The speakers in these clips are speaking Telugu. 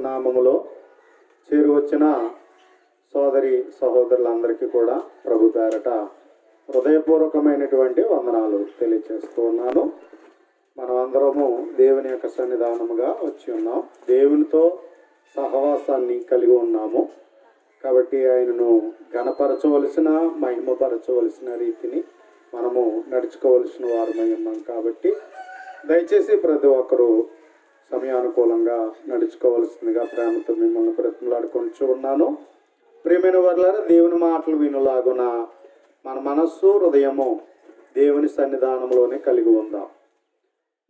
నామములో చేరువచ్చిన సోదరి సహోదరులందరికీ కూడా ప్రభు పేరట హృదయపూర్వకమైనటువంటి వందనాలు తెలియజేస్తూ ఉన్నాను. మనం అందరము దేవుని యొక్క సన్నిధానముగా వచ్చి ఉన్నాం. దేవునితో సహవాసాన్ని కలిగి ఉన్నాము కాబట్టి ఆయనను ఘనపరచవలసిన మహిమపరచవలసిన రీతిని మనము నడుచుకోవలసిన వారమై ఉన్నాం. కాబట్టి దయచేసి ప్రతి ఒక్కరూ సమయానుకూలంగా నడుచుకోవాల్సిందిగా ప్రేమతో మిమ్మల్ని బ్రతిమలాడుకుంటూ ఉన్నాను. ప్రియమైన వారులారా, దేవుని మాటలు వినులాగున మన మనస్సు హృదయము దేవుని సన్నిధానంలోనే కలిగి ఉందాం.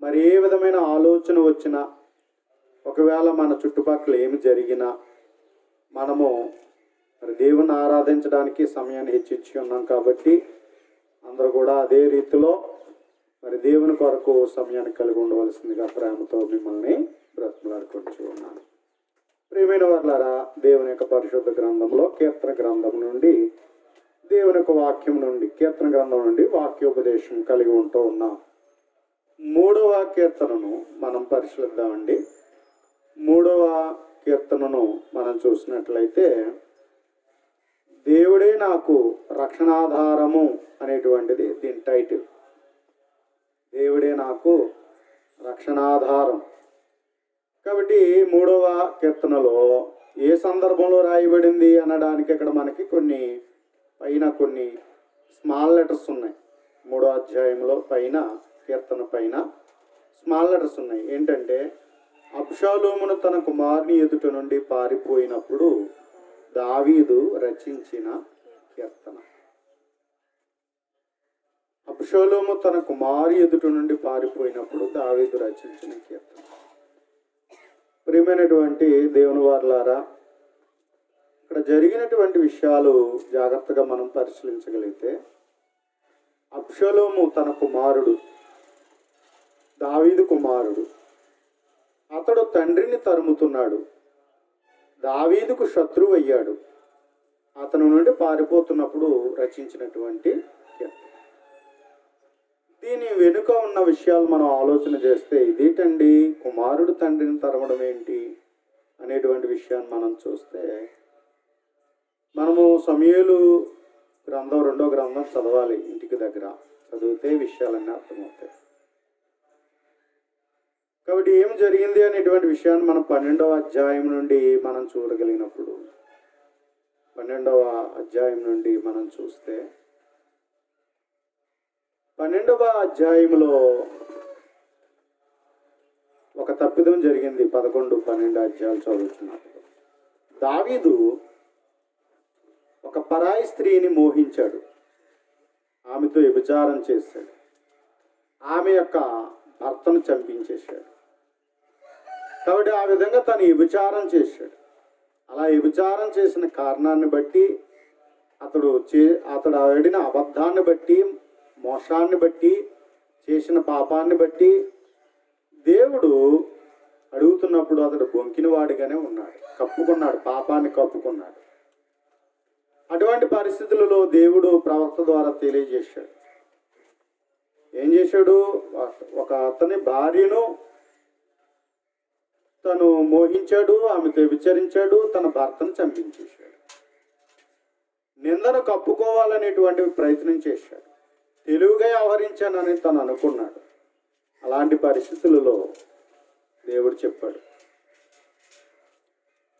మరి ఏ విధమైన ఆలోచన వచ్చినా, ఒకవేళ మన చుట్టుపక్కల ఏమి జరిగినా మనము మరి దేవుని ఆరాధించడానికి సమయాన్ని హెచ్చిచ్చి ఉన్నాం. కాబట్టి అందరూ కూడా అదే రీతిలో మరి దేవుని కొరకు సమయాన్ని కలిగి ఉండవలసిందిగా ప్రేమతో మిమ్మల్ని బ్రతిమలాడుకుంటూ ఉన్నాను. ప్రియమైన వారులారా, దేవుని యొక్క పరిశుద్ధ గ్రంథంలో కీర్తన గ్రంథం నుండి దేవుని యొక్క వాక్యం నుండి కీర్తన గ్రంథం నుండి వాక్యోపదేశం కలిగి ఉంటూ ఉన్నాం. 3వ కీర్తనను మనం పరిశీలిద్దామండి. 3వ కీర్తనను మనం చూసినట్లయితే, దేవుడే నాకు రక్షణాధారము అనేటువంటిది దీని టైటిల్. దేవుడే నాకు రక్షణాధారం. కాబట్టి 3వ కీర్తనలో ఏ సందర్భంలో రాయబడింది అనడానికి ఇక్కడ మనకి కొన్ని స్మాల్ లెటర్స్ ఉన్నాయి. 3వ అధ్యాయంలో కీర్తన పైన స్మాల్ లెటర్స్ ఉన్నాయి. ఏంటంటే, అబ్షాలోమును తన కుమారుని ఎదుట నుండి పారిపోయినప్పుడు దావీదు రచించిన కీర్తన. అబ్షాలోము తన కుమారి ఎదుట నుండి పారిపోయినప్పుడు దావీదు రచించిన కీర్తన. ప్రియమైనటువంటి దేవుని వారులారా, ఇక్కడ జరిగినటువంటి విషయాలు జాగ్రత్తగా మనం పరిశీలించగలిగితే, అబ్షాలోము తన కుమారుడు, దావీదు కుమారుడు. అతడు తండ్రిని తరుముతున్నాడు, దావీదుకు శత్రువు అయ్యాడు. అతను నుండి పారిపోతున్నప్పుడు రచించినటువంటి కీర్తన. దీని వెనుక ఉన్న విషయాలు మనం ఆలోచన చేస్తే, ఇదేంటండి కుమారుడు తండ్రిని తరమడం ఏంటి అనేటువంటి విషయాన్ని మనం చూస్తే, మనము సమూయేలు గ్రంథం 2వ గ్రంథం చదవాలి. ఇంటికి దగ్గర చదివితే విషయాలన్నీ అర్థమవుతాయి. కాబట్టి ఏం జరిగింది అనేటువంటి విషయాన్ని మనం 12వ అధ్యాయం నుండి మనం చూడగలిగినప్పుడు, 12వ అధ్యాయం నుండి మనం చూస్తే, 12వ అధ్యాయంలో ఒక తప్పిదం జరిగింది. 11, 12 అధ్యాయాలు చదువుతున్నప్పుడు దావీదు ఒక పరాయి స్త్రీని మోహించాడు, ఆమెతో వ్యభిచారం చేశాడు, ఆమె యొక్క భర్తను చంపించేశాడు. కాబట్టి ఆ విధంగా తను వ్యభిచారం చేశాడు. అలా వ్యభిచారం చేసిన కారణాన్ని బట్టి, అతడు ఆడిన అబద్ధాన్ని బట్టి, మోసాన్ని బట్టి, చేసిన పాపాన్ని బట్టి దేవుడు అడుగుతున్నప్పుడు అతడు బొంకిన వాడిగానే ఉన్నాడు, కప్పుకున్నాడు, పాపాన్ని కప్పుకున్నాడు. అటువంటి పరిస్థితులలో దేవుడు ప్రవక్త ద్వారా తెలియజేశాడు. ఏం చేశాడు? ఒక అతని భార్యను తను మోహించాడు, ఆమెతో విచారించాడు, తన భర్తను చంపించేశాడు. నిందను కప్పుకోవాలనేటువంటి ప్రయత్నం చేశాడు. తెలివిగా వ్యవహరించానని తను అనుకున్నాడు. అలాంటి పరిస్థితులలో దేవుడు చెప్పాడు,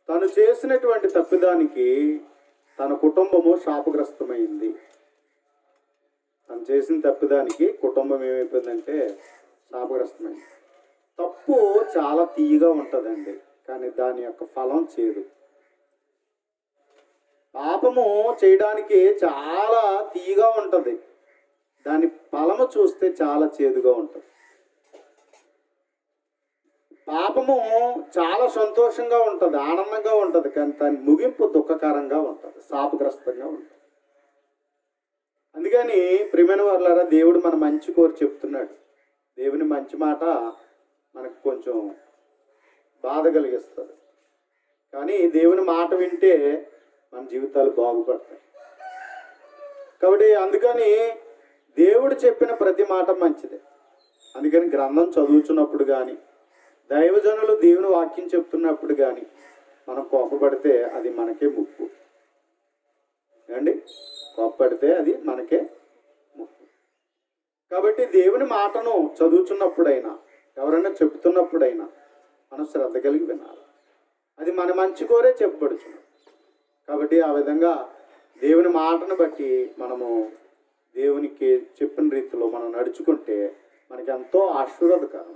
తను చేసినటువంటి తప్పిదానికి తన కుటుంబము శాపగ్రస్తమైంది. తను చేసిన తప్పిదానికి కుటుంబం ఏమైపోయిందంటే శాపగ్రస్తమైంది. తప్పు చాలా తీయగా ఉంటుందండి, కానీ దాని యొక్క ఫలం చేదు. పాపము చేయడానికి చాలా తీయగా ఉంటుంది, దాని ఫలము చూస్తే చాలా చేదుగా ఉంటుంది. పాపము చాలా సంతోషంగా ఉంటుంది, ఆనందంగా ఉంటుంది, కానీ దాని ముగింపు దుఃఖకరంగా ఉంటుంది, శాపగ్రస్తంగా ఉంటుంది. అందుకని ప్రియమైన వారులారా, దేవుడు మన మంచి కోరి చెప్తున్నాడు. దేవుని మంచి మాట మనకు కొంచెం బాధ కలిగిస్తుంది, కానీ దేవుని మాట వింటే మన జీవితాలు బాగుపడతాయి. కాబట్టి అందుకని దేవుడు చెప్పిన ప్రతి మాట మంచిదే. అందుకని గ్రంథం చదువుతున్నప్పుడు కానీ, దైవజనులు దేవుని వాక్యం చెప్తున్నప్పుడు కానీ మనం కోపపడితే అది మనకే ముప్పు అండి. కోపపడితే అది మనకే ముప్పు. కాబట్టి దేవుని మాటను చదువుతున్నప్పుడైనా ఎవరైనా చెప్తున్నప్పుడైనా మనం శ్రద్ధ కలిగి వినాలి. అది మన మంచి కోరే చెప్పబడుచున్నది. కాబట్టి ఆ విధంగా దేవుని మాటను బట్టి మనము దేవునికి చెప్పిన రీతిలో మనం నడుచుకుంటే మనకి ఎంతో ఆశీర్వాదకరం.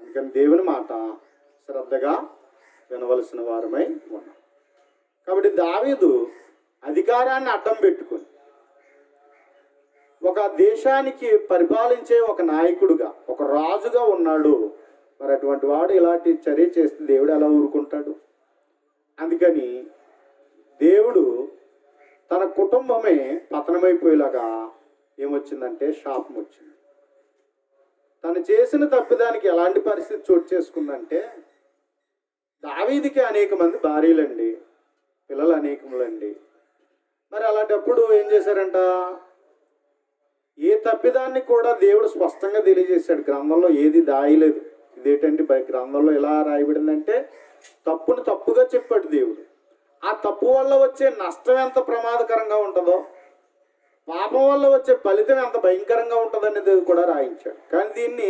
అందుకని దేవుని మాట శ్రద్ధగా వినవలసిన వారమై ఉన్నాం. కాబట్టి దావీదు అధికారాన్ని అడ్డం పెట్టుకొని ఒక దేశానికి పరిపాలించే ఒక నాయకుడుగా, ఒక రాజుగా ఉన్నాడు. మరి అటువంటి వాడు ఇలాంటి చర్య చేస్తే దేవుడు ఎలా ఊరుకుంటాడు? అందుకని దేవుడు తన కుటుంబమే పతనమైపోయేలాగా ఏమొచ్చిందంటే శాపం వచ్చింది. తను చేసిన తప్పిదానికి ఎలాంటి పరిస్థితి చోటు చేసుకుందంటే, దావీదుకి అనేక మంది భార్యలండి, పిల్లలు అనేకములండి. మరి అలాంటప్పుడు ఏం చేశారంట, ఏ తప్పిదాన్ని కూడా దేవుడు స్పష్టంగా తెలియజేశాడు. గ్రంథంలో ఏది దాయలేదు. ఇదేంటంటే గ్రంథంలో ఎలా రాయబడిందంటే, తప్పును తప్పుగా చెప్పాడు దేవుడు. ఆ తప్పు వల్ల వచ్చే నష్టం ఎంత ప్రమాదకరంగా ఉంటుందో, పాపం వల్ల వచ్చే ఫలితం ఎంత భయంకరంగా ఉంటుందనేది కూడా రాయించాడు. కానీ దీన్ని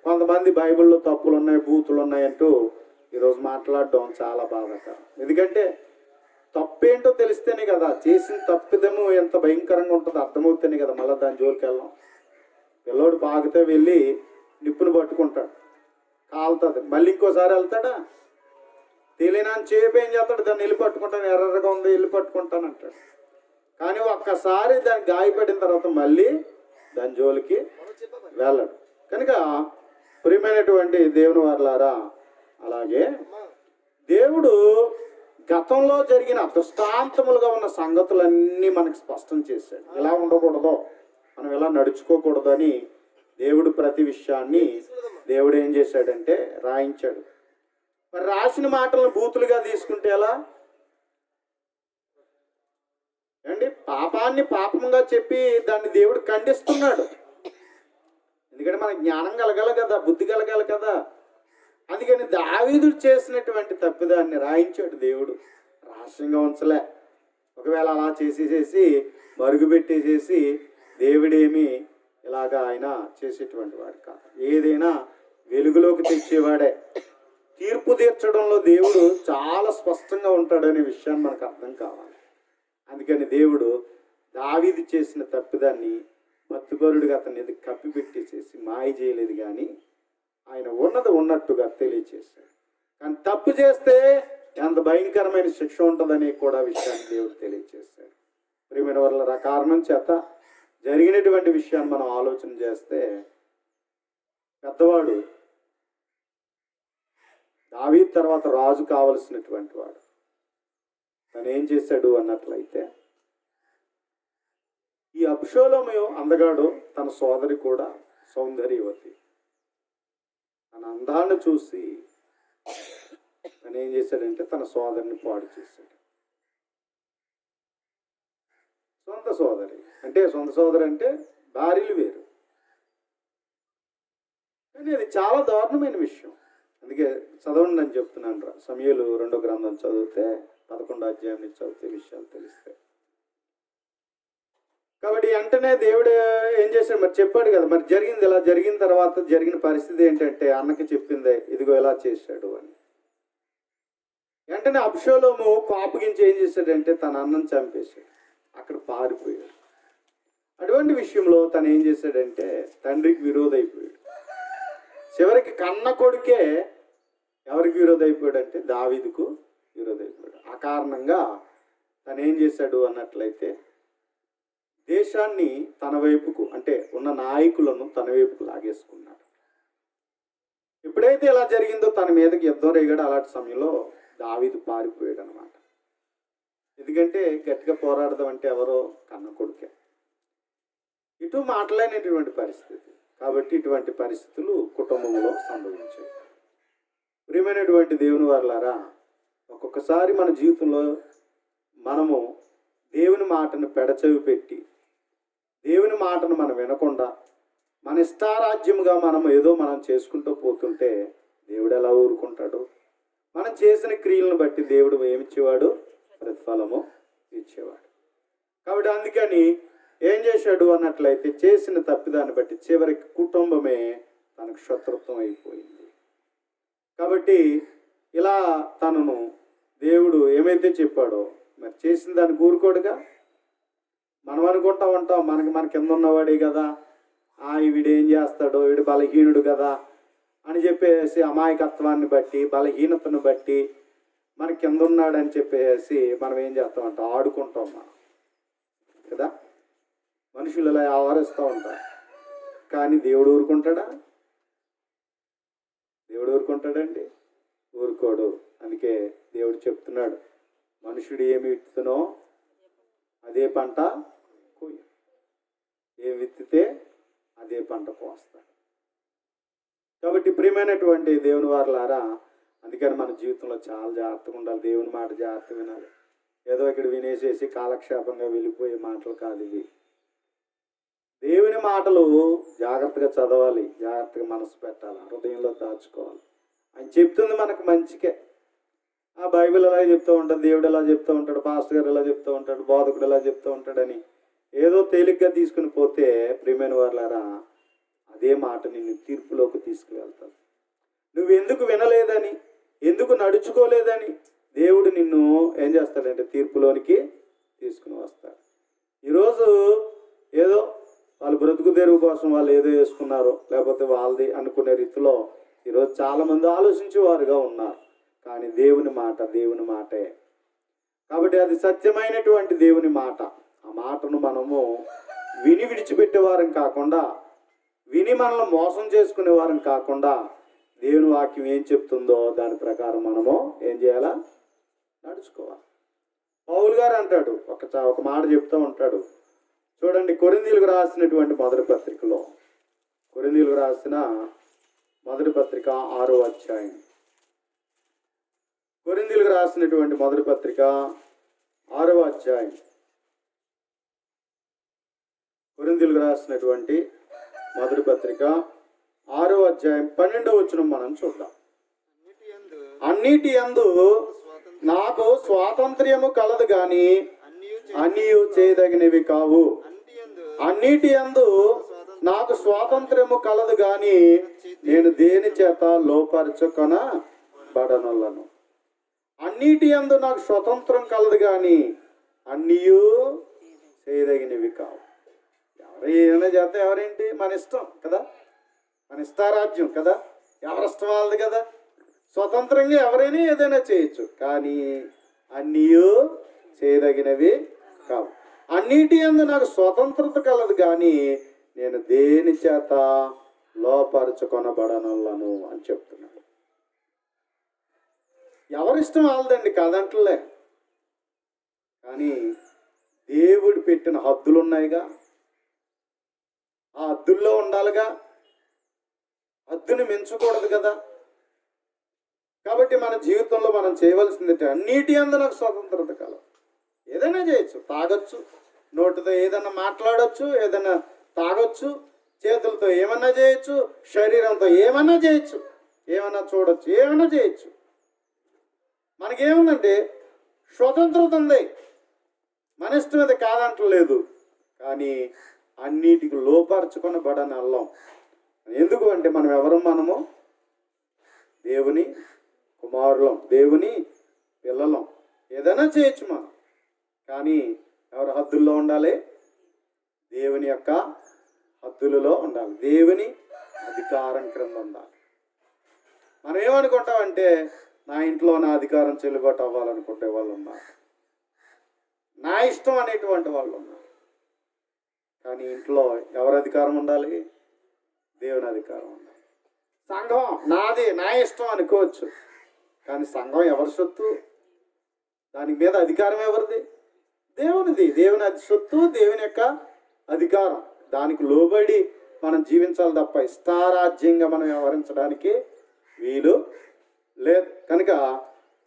కొంతమంది బైబిల్లో తప్పులు ఉన్నాయి, బూతులు ఉన్నాయంటూ ఈరోజు మాట్లాడడం చాలా బాధాకరం. ఎందుకంటే తప్పేంటో తెలిస్తేనే కదా, చేసిన తప్పిదము ఎంత భయంకరంగా ఉంటుందో అర్థమవుతేనే కదా మళ్ళీ దాని జోలికి వెళ్ళాం. పిల్లోడు పాగితే వెళ్ళి నిప్పును పట్టుకుంటాడు, కాలుతుంది, మళ్ళీ ఇంకోసారి వెళ్తాడా? తెలియని చేపు ఏం చేస్తాడు, దాన్ని వెళ్ళి పట్టుకుంటాను, ఎర్రగా ఉంది వెళ్ళి పట్టుకుంటాను అంటాడు. కానీ ఒక్కసారి దాన్ని గాయపడిన తర్వాత మళ్ళీ దాని జోలికి వెళ్ళడు. కనుక ప్రియమైనటువంటి దేవుని వారలారా, అలాగే దేవుడు గతంలో జరిగిన దృష్టాంతములుగా ఉన్న సంగతులన్నీ మనకు స్పష్టం చేశాడు. ఇలా ఉండకూడదు, మనం ఇలా నడుచుకోకూడదు అని దేవుడు ప్రతి విషయాన్ని దేవుడు ఏం చేశాడంటే రాయించాడు. మరి రాసిన మాటలను బూతులుగా తీసుకుంటే ఎలా అండి? పాపాన్ని పాపంగా చెప్పి దాన్ని దేవుడు ఖండిస్తున్నాడు. ఎందుకంటే మనకు జ్ఞానం కలగాలి కదా, బుద్ధి కలగాలి కదా. అందుకని దావీదు చేసినటువంటి తప్పిదాన్ని రాయించాడు దేవుడు, రహస్యంగా ఉంచలే. ఒకవేళ అలా చేసి మరుగు పెట్టేసేసి దేవుడేమి ఇలాగా ఆయన చేసేటువంటి వాడు కాదు. ఏదైనా వెలుగులోకి తెచ్చేవాడే. తీర్పు తీర్చడంలో దేవుడు చాలా స్పష్టంగా ఉంటాడనే విషయాన్ని మనకు అర్థం కావాలి. అందుకని దేవుడు దావీదు చేసిన తప్పిదాన్ని భక్తిపరుడిగా అతన్ని ఎదురు కప్పి పెట్టేసేసి మాయ చేయలేదు, కానీ ఆయన ఉన్నది ఉన్నట్టుగా తెలియచేశాడు. కానీ తప్పు చేస్తే ఎంత భయంకరమైన శిక్ష ఉంటుందని కూడా విషయాన్ని దేవుడు తెలియచేశాడు. ప్రియమైన వాళ్ళ కారణం చేత జరిగినటువంటి విషయాన్ని మనం ఆలోచన చేస్తే, పెద్దవాడు దావీదు తర్వాత రాజు కావలసినటువంటి వాడు తను ఏం చేశాడు అన్నట్లయితే, ఈ అబ్షాలోము అందగాడు, తన సోదరి కూడా సౌందర్యవతి. తన అందాన్ని చూసి తను ఏం చేశాడంటే తన సోదరిని పాడు చేశాడు. సొంత సోదరి అంటే భార్యలు వేరు. కానీ అది చాలా దారుణమైన విషయం. అందుకే చదవండి అని చెప్తున్నాను. సమూయేలు 2వ గ్రంథం చదివితే 11వ అధ్యాయం నుంచి చదివితే విషయాలు తెలుస్తాయి. కాబట్టి వెంటనే దేవుడు ఏం చేశాడు, మరి చెప్పాడు కదా, మరి జరిగింది. ఇలా జరిగిన తర్వాత జరిగిన పరిస్థితి ఏంటంటే, అన్నకి చెప్పిందే ఇదిగో ఎలా చేశాడు అని. వెంటనే అబ్షాలోము కోపగించి ఏం చేశాడంటే తన అన్నను చంపేశాడు, అక్కడ పారిపోయాడు. అటువంటి విషయంలో తను ఏం చేశాడంటే తండ్రికి విరోధైపోయాడు. చివరికి కన్న కొడుకే ఎవరికి విరోధైపోయాడంటే దావీదుకు విరోధైపోయాడు. ఆ కారణంగా తను ఏం చేశాడు అన్నట్లయితే దేశాన్ని తన వైపుకు, అంటే ఉన్న నాయకులను తన వైపుకు లాగేసుకున్నాడు. ఎప్పుడైతే ఇలా జరిగిందో తన మీదకి యుద్ధం రేగాడు. అలాంటి సమయంలో దావీదు పారిపోయాడు అనమాట. ఎందుకంటే గట్టిగా పోరాడదాం అంటే ఎవరో కన్న కొడుకే. ఇటు మాట్లాడినటువంటి పరిస్థితి. కాబట్టి ఇటువంటి పరిస్థితులు కుటుంబంలో సంభవించాయి. ప్రియమైనటువంటి దేవుని వారలారా, ఒక్కొక్కసారి మన జీవితంలో మనము దేవుని మాటను పెడచెవి పెట్టి, దేవుని మాటను మనం వినకుండా మన ఇష్టారాజ్యముగా మనం ఏదో చేసుకుంటూ పోతుంటే దేవుడు ఎలా ఊరుకుంటాడు? మనం చేసిన క్రియలను బట్టి దేవుడు ఏమిచ్చేవాడు? ప్రతిఫలము ఇచ్చేవాడు. కాబట్టి అందుకని ఏం చేశాడు అన్నట్లయితే, చేసిన తప్పిదాన్ని బట్టి చివరికి కుటుంబమే తనకు శత్రుత్వం అయిపోయింది. కాబట్టి ఇలా తనను దేవుడు ఏమైతే చెప్పాడో మరి చేసిన దాన్ని ఊరుకోడుగా. మనం అనుకుంటా ఉంటాం మన కింద ఉన్నవాడే కదా, వీడేం చేస్తాడో, వీడు బలహీనుడు కదా అని చెప్పేసి అమాయకత్వాన్ని బట్టి బలహీనతను బట్టి మన కింద ఉన్నాడని చెప్పేసి మనం ఏం చేస్తామంట, ఆడుకుంటాం మనం కదా. మనుషులు ఇలా ఆవరిస్తూ ఉంటారు. కానీ దేవుడు ఊరుకుంటాడా? దేవుడు ఊరుకుంటాడండి? ఊరుకోడు. అందుకే దేవుడు చెప్తున్నాడు, మనుషుడు ఏమి విత్తునో అదే పంట కోయ, ఏం విత్తితే అదే పంట కోస్తాడు. కాబట్టి ప్రియమైనటువంటి దేవుని వారలారా, అందుకని మన జీవితంలో చాలా జాగ్రత్తగా ఉండాలి. దేవుని మాట జాగ్రత్త వినాలి. ఏదో ఇక్కడ వినేసేసి కాలక్షేపంగా వెళ్ళిపోయే మాటలు కాదు ఇవి. దేవుని మాటలు జాగ్రత్తగా చదవాలి, జాగ్రత్తగా మనసు పెట్టాలి, హృదయంలో దాచుకోవాలి. ఆయన చెప్తుంది మనకు మంచికే. ఆ బైబిల్ ఎలా చెప్తూ ఉంటాడు, దేవుడు ఎలా చెప్తూ ఉంటాడు, పాస్టర్ గారు ఎలా చెప్తూ ఉంటాడు, బోధకుడు ఎలా చెప్తూ ఉంటాడని ఏదో తేలిగ్గా తీసుకుని పోతే ప్రియమైన వారలారా, అదే మాట నిన్ను తీర్పులోకి తీసుకువెళ్తాడు. నువ్వు ఎందుకు వినలేదని, ఎందుకు నడుచుకోలేదని దేవుడు నిన్ను ఏం చేస్తాడంటే తీర్పులోనికి తీసుకుని వస్తాడు. ఈరోజు ఏదో వాళ్ళు బ్రతుకు తెరువు కోసం వాళ్ళు ఏదో వేసుకున్నారో, లేకపోతే వాళ్ళది అనుకునే రీతిలో ఈరోజు చాలామంది ఆలోచించేవారుగా ఉన్నారు. కానీ దేవుని మాట దేవుని మాటే. కాబట్టి అది సత్యమైనటువంటి దేవుని మాట. ఆ మాటను మనము విని విడిచిపెట్టేవారం కాకుండా, విని మనల్ని మోసం చేసుకునే వారం కాకుండా, దేవుని వాక్యం ఏం చెప్తుందో దాని ప్రకారం మనము ఏం చేయాలా? నడుచుకోవాలి. పౌలు గారు అంటాడు, ఒక మాట చెప్తూ ఉంటాడు. చూడండి, కొరింథీయులకు రాసినటువంటి మొదటి పత్రికలో, కొరింథీయులకు రాసిన మొదటి పత్రిక 6వ అధ్యాయం, కొరింథీయులకు రాసినటువంటి మొదటి పత్రిక 6వ అధ్యాయం, కొరింథీయులకు రాసినటువంటి మొదటి పత్రిక 6వ అధ్యాయం 12వ వచనం మనం చూద్దాం. అన్నిటి యందు నాకు స్వాతంత్ర్యము కలదు గాని అన్నీ చేయదగినవి కావు. అన్నిటి యందు నాకు స్వాతంత్ర్యము కలదు గాని నేను దేని చేత లోపరచుకొనబడనొల్లను. అన్నిటి యందు నాకు స్వతంత్రం కలదు కానీ అన్నీ చేయదగినవి కావు. ఎవరు ఏమైనా చేస్తే ఎవరేంటి, మన ఇష్టం కదా, మన ఇష్టారాజ్యం కదా, ఎవరిష్టం వాళ్ళది కదా. స్వతంత్రంగా ఎవరైనా ఏదైనా చేయొచ్చు, కానీ అన్నీ చేయదగినవి కావు. అన్నిటి యందు నాకు స్వతంత్రత కలదు కానీ నేను దేని చేత లోపరచుకొనబడనొల్లను అని చెప్తున్నాడు. ఎవరిష్టం వాళ్ళదండి, కాదంటలే. కానీ దేవుడు పెట్టిన హద్దులు ఉన్నాయిగా, ఆ హద్దుల్లో ఉండాలిగా, హద్దుని మించకూడదు కదా. కాబట్టి మన జీవితంలో మనం చేయవలసింది అన్నిటి యందు నాకు స్వతంత్రత కలదు. ఏదైనా చేయొచ్చు, తాగొచ్చు, నోటితో ఏదైనా మాట్లాడచ్చు, ఏదైనా తాగొచ్చు, చేతులతో ఏమన్నా చేయొచ్చు, శరీరంతో ఏమన్నా చేయొచ్చు, ఏమన్నా చూడొచ్చు, ఏమన్నా చేయొచ్చు. మనకేముందంటే స్వతంత్రత ఉంది, మన ఇష్టం మీద కాదంటలేదు. కానీ అన్నిటికి లోపరచుకొనబడని అల్లం. ఎందుకు అంటే మనము దేవుని కుమారులం, దేవుని పిల్లలం. ఏదైనా చేయొచ్చు మనం, కానీ ఎవరి హద్దుల్లో ఉండాలి? దేవుని యొక్క హద్దులలో ఉండాలి, దేవుని అధికారం క్రింద ఉండాలి. మనం ఏమనుకుంటామంటే నా ఇంట్లో నా అధికారం చెల్లుబాటు అవ్వాలనుకుంటే వాళ్ళు ఉన్నారు, నా ఇష్టం అనేటువంటి వాళ్ళు ఉన్నారు. కానీ ఇంట్లో ఎవరి అధికారం ఉండాలి? దేవుని అధికారం ఉండాలి. సంఘం నాది, నా ఇష్టం అనుకోవచ్చు, కానీ సంఘం ఎవరి సొత్తు? దాని మీద అధికారం ఎవరిది? దేవునిది. దేవుని సొత్తు, దేవుని యొక్క అధికారం. దానికి లోబడి మనం జీవించాలి తప్ప ఇష్టారాజ్యంగా మనం వ్యవహరించడానికి వీలు లేదు. కనుక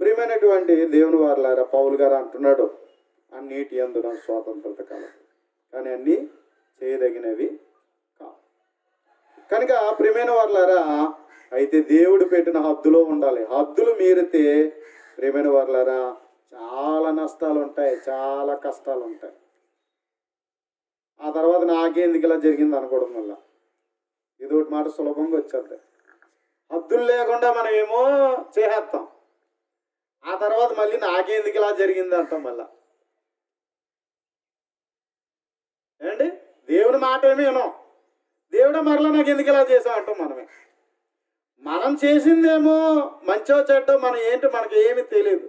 ప్రియమైనటువంటి దేవుని వారలారా, పౌలు గారు అంటున్నాడు, అన్నిటి యందు నాకు స్వాతంత్రత కలదు కానీ అన్నీ చేయదగినవి కావు. కనుక ప్రియమైన వారలారా, అయితే దేవుడు పెట్టిన హద్దులో ఉండాలి. హద్దులు మీరితే ప్రియమైన వారులారా చాలా నష్టాలు ఉంటాయి, చాలా కష్టాలు ఉంటాయి. ఆ తర్వాత నాకెందుకు ఇలా జరిగింది అనకూడదు. మళ్ళీ ఇది ఒకటి మాట సులభంగా వచ్చేద్ది. హద్దులు లేకుండా మనం ఏమో చేసేస్తాం, ఆ తర్వాత మళ్ళీ నాకెందుకు ఇలా జరిగింది అంటాం. మళ్ళా ఏంటి దేవుని మాట ఏమీ వినం, దేవుడు మరలా నాకు ఎందుకు ఇలా చేసాం అంటాం. మనం చేసిందేమో మంచో చెడ్డో మనం ఏంటో మనకి ఏమీ తెలియదు.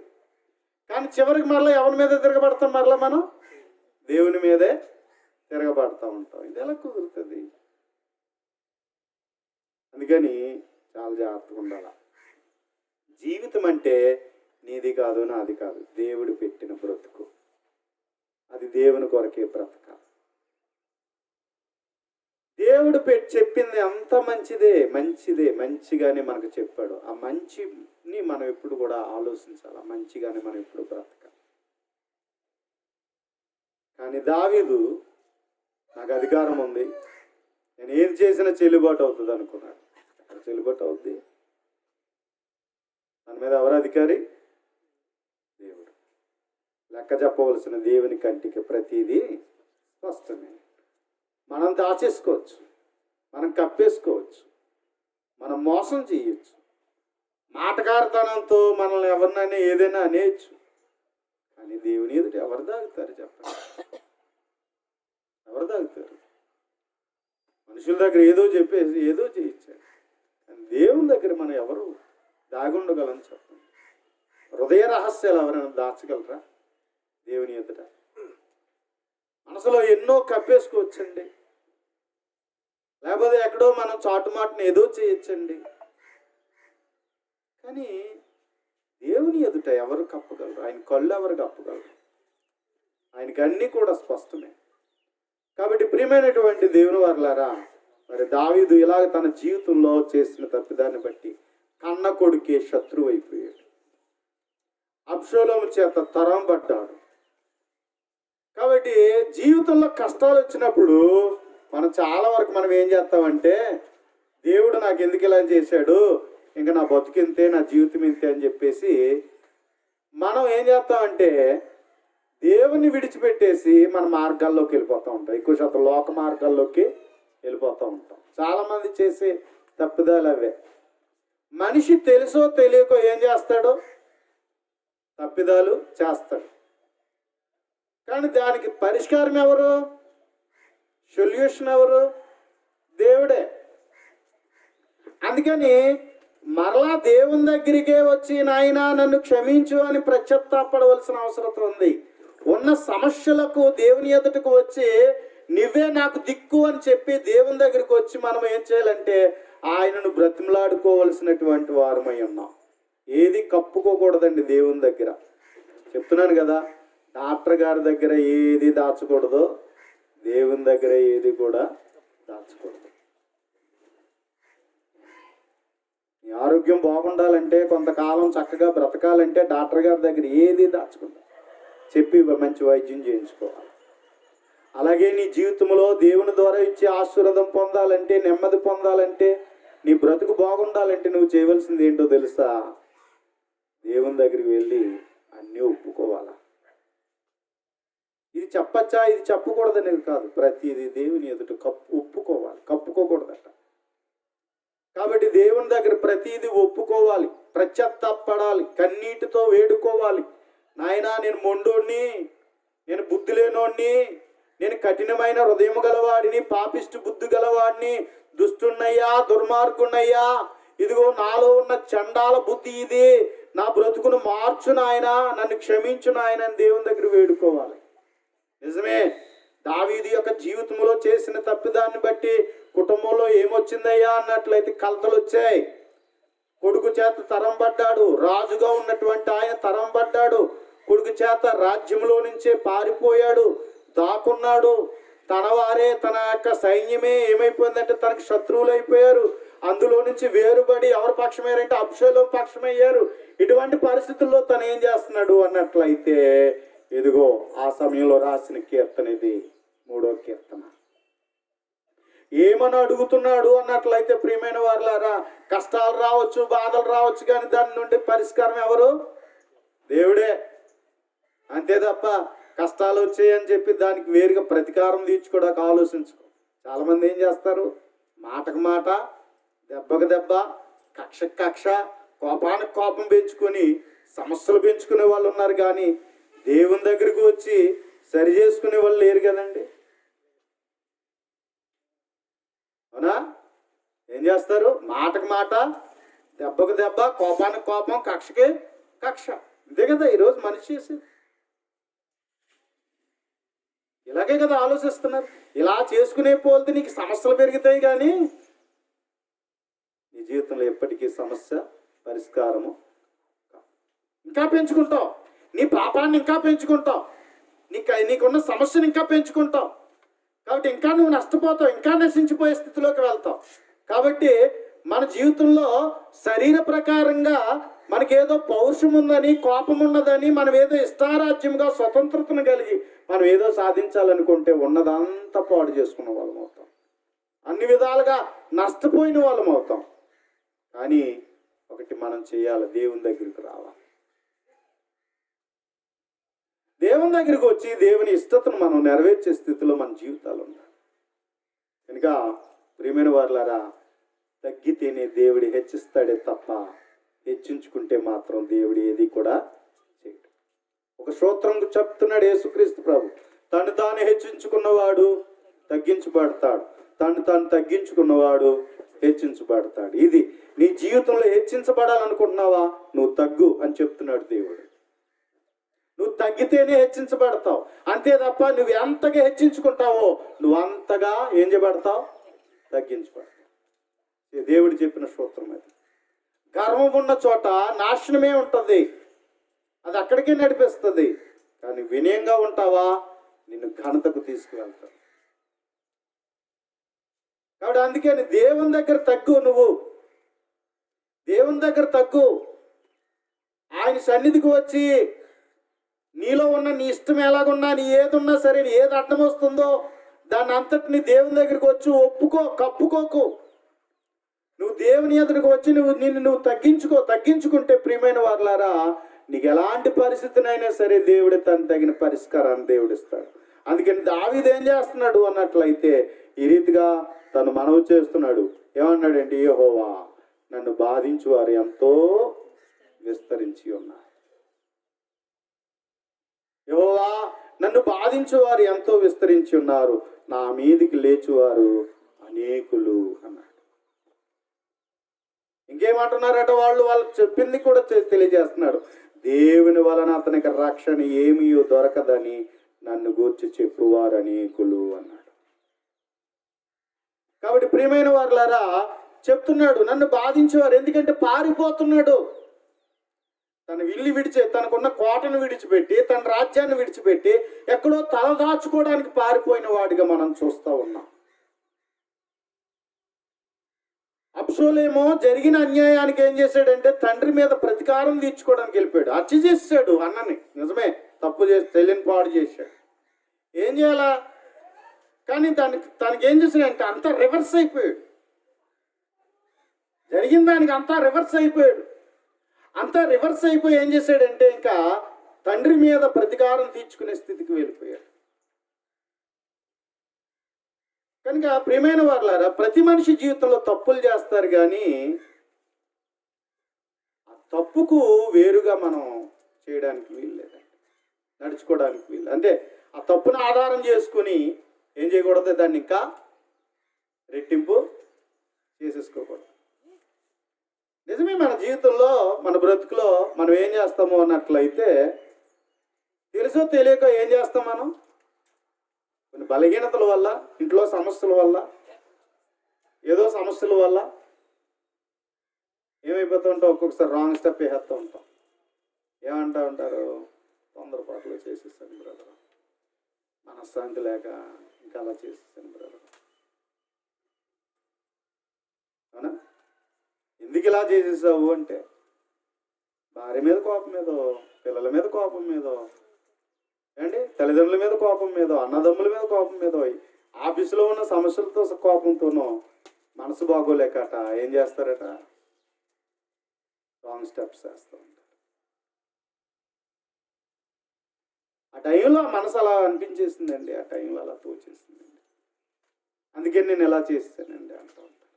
కానీ చివరికి మరలా ఎవరి మీద తిరగబడతాం? మరలా మనం దేవుని మీదే తిరగబడతా ఉంటాం. ఇది ఎలా కుదురుతుంది? అందుకని చాలా జాగ్రత్తగా ఉండాలి. జీవితం అంటే నీది కాదు, నాది కాదు, దేవుడు పెట్టిన బ్రతుకు. అది దేవుని కొరకే బ్రతకాలి. దేవుడు చెప్పింది అంత మంచిదే, మంచిగానే మనకు చెప్పాడు. ఆ మంచిని మనం ఎప్పుడు కూడా ఆలోచించాలి, ఆ మంచిగానే మనం ఎప్పుడు బ్రతకాలి. కానీ దావీదు నాకు అధికారం ఉంది, నేను ఏది చేసినా చెల్లుబాటు అవుతుంది అనుకున్నాడు. చెల్లుబాటు అవుద్ది? మన మీద ఎవరు అధికారి? దేవుడు. లెక్క చెప్పవలసిన దేవుని కంటికి ప్రతిదీ స్పష్టమే. మనం దాచేసుకోవచ్చు, మనం కప్పేసుకోవచ్చు, మనం మోసం చేయొచ్చు, మాటకారితనంతో మనల్ని ఎవరినైనా ఏదైనా అనేయచ్చు. కానీ దేవుని ఎదుట ఎవరు దాగుతారు చెప్పండి? ఎవరు దాగుతారు? మనుషుల దగ్గర ఏదో చెప్పేసి ఏదో చేయించారు, కానీ దేవుని దగ్గర మనం ఎవరు దాగుండగలం చెప్పండి? హృదయ రహస్యాలు ఎవరైనా దాచగలరా దేవుని ఎదుట? మనసులో ఎన్నో కప్పేసుకోవచ్చండి, లేకపోతే ఎక్కడో మనం చాటుమాటను ఏదో చేయొచ్చండి. కానీ దేవుని ఎదుట ఎవరు కప్పగలరు? ఆయన కళ్ళు ఎవరు కప్పగలరు? ఆయనకి అన్నీ కూడా స్పష్టమే. కాబట్టి ప్రియమైనటువంటి దేవుని వారలారా, మరి దావీదు ఇలాగ తన జీవితంలో చేసిన తప్పిదాన్ని బట్టి కన్న కొడుకే శత్రువు అయిపోయాడు, అబ్షాలోము చేత తరం పడ్డాడు. కాబట్టి జీవితంలో కష్టాలు వచ్చినప్పుడు మనం చాలా వరకు మనం ఏం చేస్తామంటే, దేవుడు నాకు ఎందుకు ఇలా చేశాడు, ఇంకా నా బతుకింతే, నా జీవితం ఇంతే అని చెప్పేసి మనం ఏం చేస్తామంటే దేవుని విడిచిపెట్టేసి మన మార్గాల్లోకి వెళ్ళిపోతూ ఉంటాం. ఎక్కువ శాతం లోక మార్గాల్లోకి వెళ్ళిపోతూ ఉంటాం. చాలామంది చేసే తప్పిదాలు అవే. మనిషి తెలుసో తెలియకో ఏం చేస్తాడో తప్పిదాలు చేస్తాడు. కానీ దానికి పరిష్కారం ఎవరు? సొల్యూషన్ ఎవరు? దేవుడే. అందుకని మరలా దేవుని దగ్గరికే వచ్చి నాయనా నన్ను క్షమించు అని పశ్చాత్తాపడవలసిన అవసరం ఉంది. ఉన్న సమస్యలకు దేవుని ఎదుటకు వచ్చి నువ్వే నాకు దిక్కు అని చెప్పి దేవుని దగ్గరికి వచ్చి మనం ఏం చేయాలంటే ఆయనను బ్రతిమలాడుకోవలసినటువంటి వారమై ఉన్నాం. ఏది కప్పుకోకూడదండి దేవుని దగ్గర. చెప్తున్నాను కదా, డాక్టర్ గారి దగ్గర ఏది దాచకూడదో దేవుని దగ్గర ఏది కూడా దాచకూడదు. నీ ఆరోగ్యం బాగుండాలంటే, కొంతకాలం చక్కగా బ్రతకాలంటే డాక్టర్ గారి దగ్గర ఏది దాచకూడదు, చెప్పి మంచి వైద్యం చేయించుకోవాలి. అలాగే నీ జీవితంలో దేవుని ద్వారా ఇచ్చే ఆశీర్వాదం పొందాలంటే, నెమ్మది పొందాలంటే, నీ బ్రతుకు బాగుండాలంటే నువ్వు చేయవలసింది ఏంటో తెలుసా? దేవుని దగ్గరికి వెళ్ళి అన్నీ ఒప్పుకోవాలా. ఇది చెప్పచ్చా, ఇది చెప్పకూడదనేది కాదు, ప్రతిదీ దేవుని ఎదుట ఒప్పుకోవాలి, కప్పుకోకూడదట. కాబట్టి దేవుని దగ్గర ప్రతిదీ ఒప్పుకోవాలి, పశ్చాత్తాపడాలి, కన్నీటితో వేడుకోవాలి. నాయనా నేను మొండోడిని, నేను బుద్ధి లేనోడిని, నేను కఠినమైన హృదయం గలవాడిని, పాపిష్టి బుద్ధి గలవాడిని, దుష్టున్నయ్యా, దుర్మార్గున్నయ్యా, ఇదిగో నాలో ఉన్న చండాల బుద్ధి ఇది, నా బ్రతుకును మార్చు నాయనా, నన్ను క్షమించు నాయన అని దేవుని దగ్గర వేడుకోవాలి. నిజమే, దావీదు యొక్క జీవితంలో చేసిన తప్పిదాన్ని బట్టి కుటుంబంలో ఏమొచ్చిందయ్యా అన్నట్లయితే కలతలు వచ్చాయి. కొడుకు చేత తరం పడ్డాడు, రాజుగా ఉన్నటువంటి ఆయన తరం పడ్డాడు, కొడుకు చేత రాజ్యంలో నుంచే పారిపోయాడు, దాక్కున్నాడు. తన వారే, తన యొక్క సైన్యమే ఏమైపోయిందంటే తనకు శత్రువులు అయిపోయారు. అందులో నుంచి వేరుబడి ఎవరు పక్షమయ్యారంటే అబ్షాలోము పక్షమయ్యారు. ఇటువంటి పరిస్థితుల్లో తను ఏం చేస్తున్నాడు అన్నట్లయితే ఇదిగో ఆ సమయంలో రాసిన కీర్తన ఇది, 3వ కీర్తన. ఏమని అడుగుతున్నాడు అన్నట్లయితే ప్రియమైన వారులారా, కష్టాలు రావచ్చు, బాధలు రావచ్చు, కానీ దాని నుండి పరిష్కారం ఎవరు? దేవుడే. అంతే తప్ప కష్టాలు వచ్చాయని చెప్పి దానికి వేరుగా ప్రతీకారం తీర్చుకోవడానికి ఆలోచించుకో. చాలామంది ఏం చేస్తారు, మాటకు మాట, దెబ్బకు దెబ్బ, కక్షకు కక్ష, కోపానికి కోపం పెంచుకొని సమస్యలు పెంచుకునే వాళ్ళు ఉన్నారు, కానీ దేవుని దగ్గరికి వచ్చి సరి చేసుకునే వాళ్ళు లేరు కదండి. అవునా? ఏం చేస్తారు, మాటకు మాట, దెబ్బకు దెబ్బ, కోపానికి కోపం, కక్షకి కక్ష. ఇదే కదా ఈరోజు మనిషి చేసేది. ఇలాగే కదా ఆలోచిస్తున్నారు. ఇలా చేసుకునే పోతే నీకు సమస్యలు పెరుగుతాయి, కానీ నీ జీవితంలో ఎప్పటికీ సమస్య పరిష్కారము ఇంకా పెంచుకుంటావు. నీ పాపాన్ని ఇంకా పెంచుకుంటావు, నీకున్న సమస్యను ఇంకా పెంచుకుంటావు. కాబట్టి ఇంకా నువ్వు నష్టపోతావు, ఇంకా నశించిపోయే స్థితిలోకి వెళ్తావు. కాబట్టి మన జీవితంలో శరీర ప్రకారంగా మనకేదో పౌరుషం ఉందని, కోపం ఉన్నదని, మనం ఏదో ఇష్టారాజ్యంగా స్వతంత్రతను కలిగి మనం ఏదో సాధించాలనుకుంటే ఉన్నదంతా పాడు చేసుకున్న వాళ్ళం అవుతాం, అన్ని విధాలుగా నష్టపోయిన వాళ్ళం అవుతాం. కానీ ఒకటి మనం చేయాలి, దేవుని దగ్గరికి రావాలి. దేవుని దగ్గరికి వచ్చి దేవుని ఇష్టతను మనం నెరవేర్చే స్థితిలో మన జీవితాలు ఉండాలి. కనుక ప్రియమైన వారులారా, తగ్గితేనే దేవుడు హెచ్చిస్తాడే తప్ప హెచ్చించుకుంటే మాత్రం దేవుడు ఏది కూడా చేయడు. ఒక స్తోత్రం చెప్తున్నాడు యేసుక్రీస్తు ప్రభు, తను తాను హెచ్చించుకున్నవాడు తగ్గించబడతాడు, తను తాను తగ్గించుకున్నవాడు హెచ్చించబడతాడు. ఇది నీ జీవితంలో హెచ్చించబడాలనుకుంటున్నావా, నువ్వు తగ్గు అని చెప్తున్నాడు దేవుడు. నువ్వు తగ్గితేనే హెచ్చించబడతావు, అంతే తప్ప నువ్వు ఎంతగా హెచ్చించుకుంటావో నువ్వు అంతగా ఏం చేయబడతావు, తగ్గించబడతావు. దేవుడు చెప్పిన సూత్రం అది. గర్వం ఉన్న చోట నాశనమే ఉంటుంది, అది అక్కడికే నడిపిస్తుంది. కానీ వినయంగా ఉంటావా, నిన్ను ఘనతకు తీసుకువెళ్తావు. కాబట్టి అందుకని దేవుని దగ్గర తగ్గు, నువ్వు దేవుని దగ్గర తగ్గు. ఆయన సన్నిధికి వచ్చి నీలో ఉన్న నీ ఇష్టం ఎలాగున్నా, నీ ఏదున్నా సరే, ఏది అడ్డం వస్తుందో దాన్ని అంతటిని దేవుని దగ్గరికి వచ్చి ఒప్పుకో, కప్పుకోకు. నువ్వు దేవుని ఎదురుకు వచ్చి నిన్ను తగ్గించుకుంటే ప్రియమైన వారులారా, నీకు ఎలాంటి పరిస్థితినైనా సరే దేవుడే తను తగిన పరిష్కారాన్ని దేవుడిస్తాడు. అందుకని దావీదు ఏం చేస్తున్నాడు అన్నట్లయితే ఈ రీతిగా తను మనవి చేస్తున్నాడు. ఏమన్నాడండి, యెహోవా నన్ను బాధించు వారు ఎంతో విస్తరించి ఉన్నారు. యెహోవా నన్ను బాధించువారు ఎంతో విస్తరించి ఉన్నారు, నా మీదికి లేచువారు అనేకులు అన్నాడు. ఇంకేమంటున్నారట వాళ్ళకి చెప్పింది కూడా తెలియజేస్తున్నాడు. దేవుని వలన అతనికి రక్షణ ఏమీ దొరకదని నన్ను గూర్చి చెప్పువారు అనేకులు అన్నాడు. కాబట్టి ప్రియమైన వారులారా చెప్తున్నాడు, నన్ను బాధించేవారు. ఎందుకంటే పారిపోతున్నాడు, తన ఇల్లు తనకున్న కోటను విడిచిపెట్టి, తన రాజ్యాన్ని విడిచిపెట్టి ఎక్కడో తల దాచుకోవడానికి పారిపోయిన వాడిగా మనం చూస్తూ ఉన్నాం. అబ్షాలోము జరిగిన అన్యాయానికి ఏం చేశాడంటే తండ్రి మీద ప్రతీకారం తీర్చుకోవడానికి వెళ్ళిపోయాడు. హత్య చేశాడు అన్నని, నిజమే, తప్పు చేసి తెలియని పాడు చేశాడు. ఏం చేయాలా, కానీ తనకి ఏం చేశాడంటే అంతా రివర్స్ అయిపోయాడు. జరిగిన దానికి అంతా రివర్స్ అయిపోయాడు. అంతా రివర్స్ అయిపోయి ఏం చేశాడంటే ఇంకా తండ్రి మీద ప్రతీకారం తీర్చుకునే స్థితికి వెళ్ళిపోయాడు. కనుక ప్రియమైన వారులారా, ప్రతి మనిషి జీవితంలో తప్పులు చేస్తారు, కానీ ఆ తప్పుకు వేరుగా మనం చేయడానికి వీలు లేదండి, నడుచుకోవడానికి వీలు. అంటే ఆ తప్పును ఆధారం చేసుకుని ఏం చేయకూడదు, దాన్ని ఇంకా రెట్టింపు చేసేసుకోకూడదు. నిజమే, మన జీవితంలో మన బ్రతుకులో మనం ఏం చేస్తాము అన్నట్లయితే తెలుసో తెలియక ఏం చేస్తాం, మనం కొన్ని బలహీనతల వల్ల, ఇంట్లో సమస్యల వల్ల, ఏదో సమస్యల వల్ల ఏమైపోతూ ఉంటాం, ఒక్కొక్కసారి రాంగ్ స్టెప్ వేస్తూ ఉంటాం. ఏమంటా ఉంటారు, తొందరపాటులో చేసేసాను బ్రదర్, మనశ్శాంతి లేక ఇంకా అలా చేసేసాను బ్రదర్. అవునా? ఎందుకు ఇలా చేసేసావు అంటే భార్య మీద కోపం మీదో, పిల్లల మీద కోపం మీదో, ఏంటి తల్లిదండ్రుల మీద కోపం మీదో, అన్నదమ్ముల మీద కోపం మీదో, ఆఫీసులో ఉన్న సమస్యలతో కోపంతోనో మనసు బాగోలేకట ఏం చేస్తారట, రాంగ్ స్టెప్స్ వేస్తూ ఉంటారు. ఆ టైంలో మనసు అలా అనిపించేసిందండి, ఆ టైంలో అలా తోచేసిందండి, అందుకని నేను ఎలా చేస్తానండి అంటూ ఉంటాను.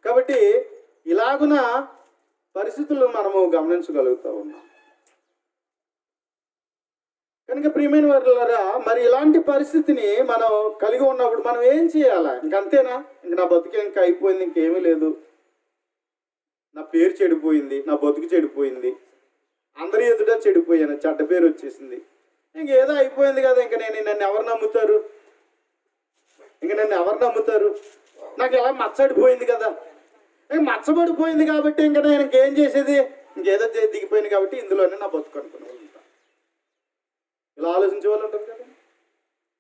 కాబట్టి ఇలాగున పరిస్థితులు మనము గమనించగలుగుతూ ఉన్నాం. కనుక ప్రియమైన వారులారా, మరి ఇలాంటి పరిస్థితిని మనం కలిగి ఉన్నప్పుడు మనం ఏం చేయాలా? ఇంకంతేనా? ఇంక నా బతుకు ఇంకా అయిపోయింది, ఇంకేమీ లేదు, నా పేరు చెడిపోయింది, నా బతుకు చెడిపోయింది, అందరి ఎదుట చెడిపోయాను, చెడ్డ పేరు వచ్చేసింది, ఇంకేదో అయిపోయింది కదా, ఇంక నన్ను ఎవరు నమ్ముతారు, నన్ను ఎవరు నమ్ముతారు, నాకు ఎలా మచ్చడిపోయింది కదా, మచ్చబడిపోయింది కాబట్టి ఇంకా నేను ఇంకేం చేసేది, ఇంకేదో దిగిపోయింది కాబట్టి ఇందులోనే నా బతుకు అనుకునే వాళ్ళు ఉంటారు. ఇలా ఆలోచించే వాళ్ళు ఉంటారు కదా,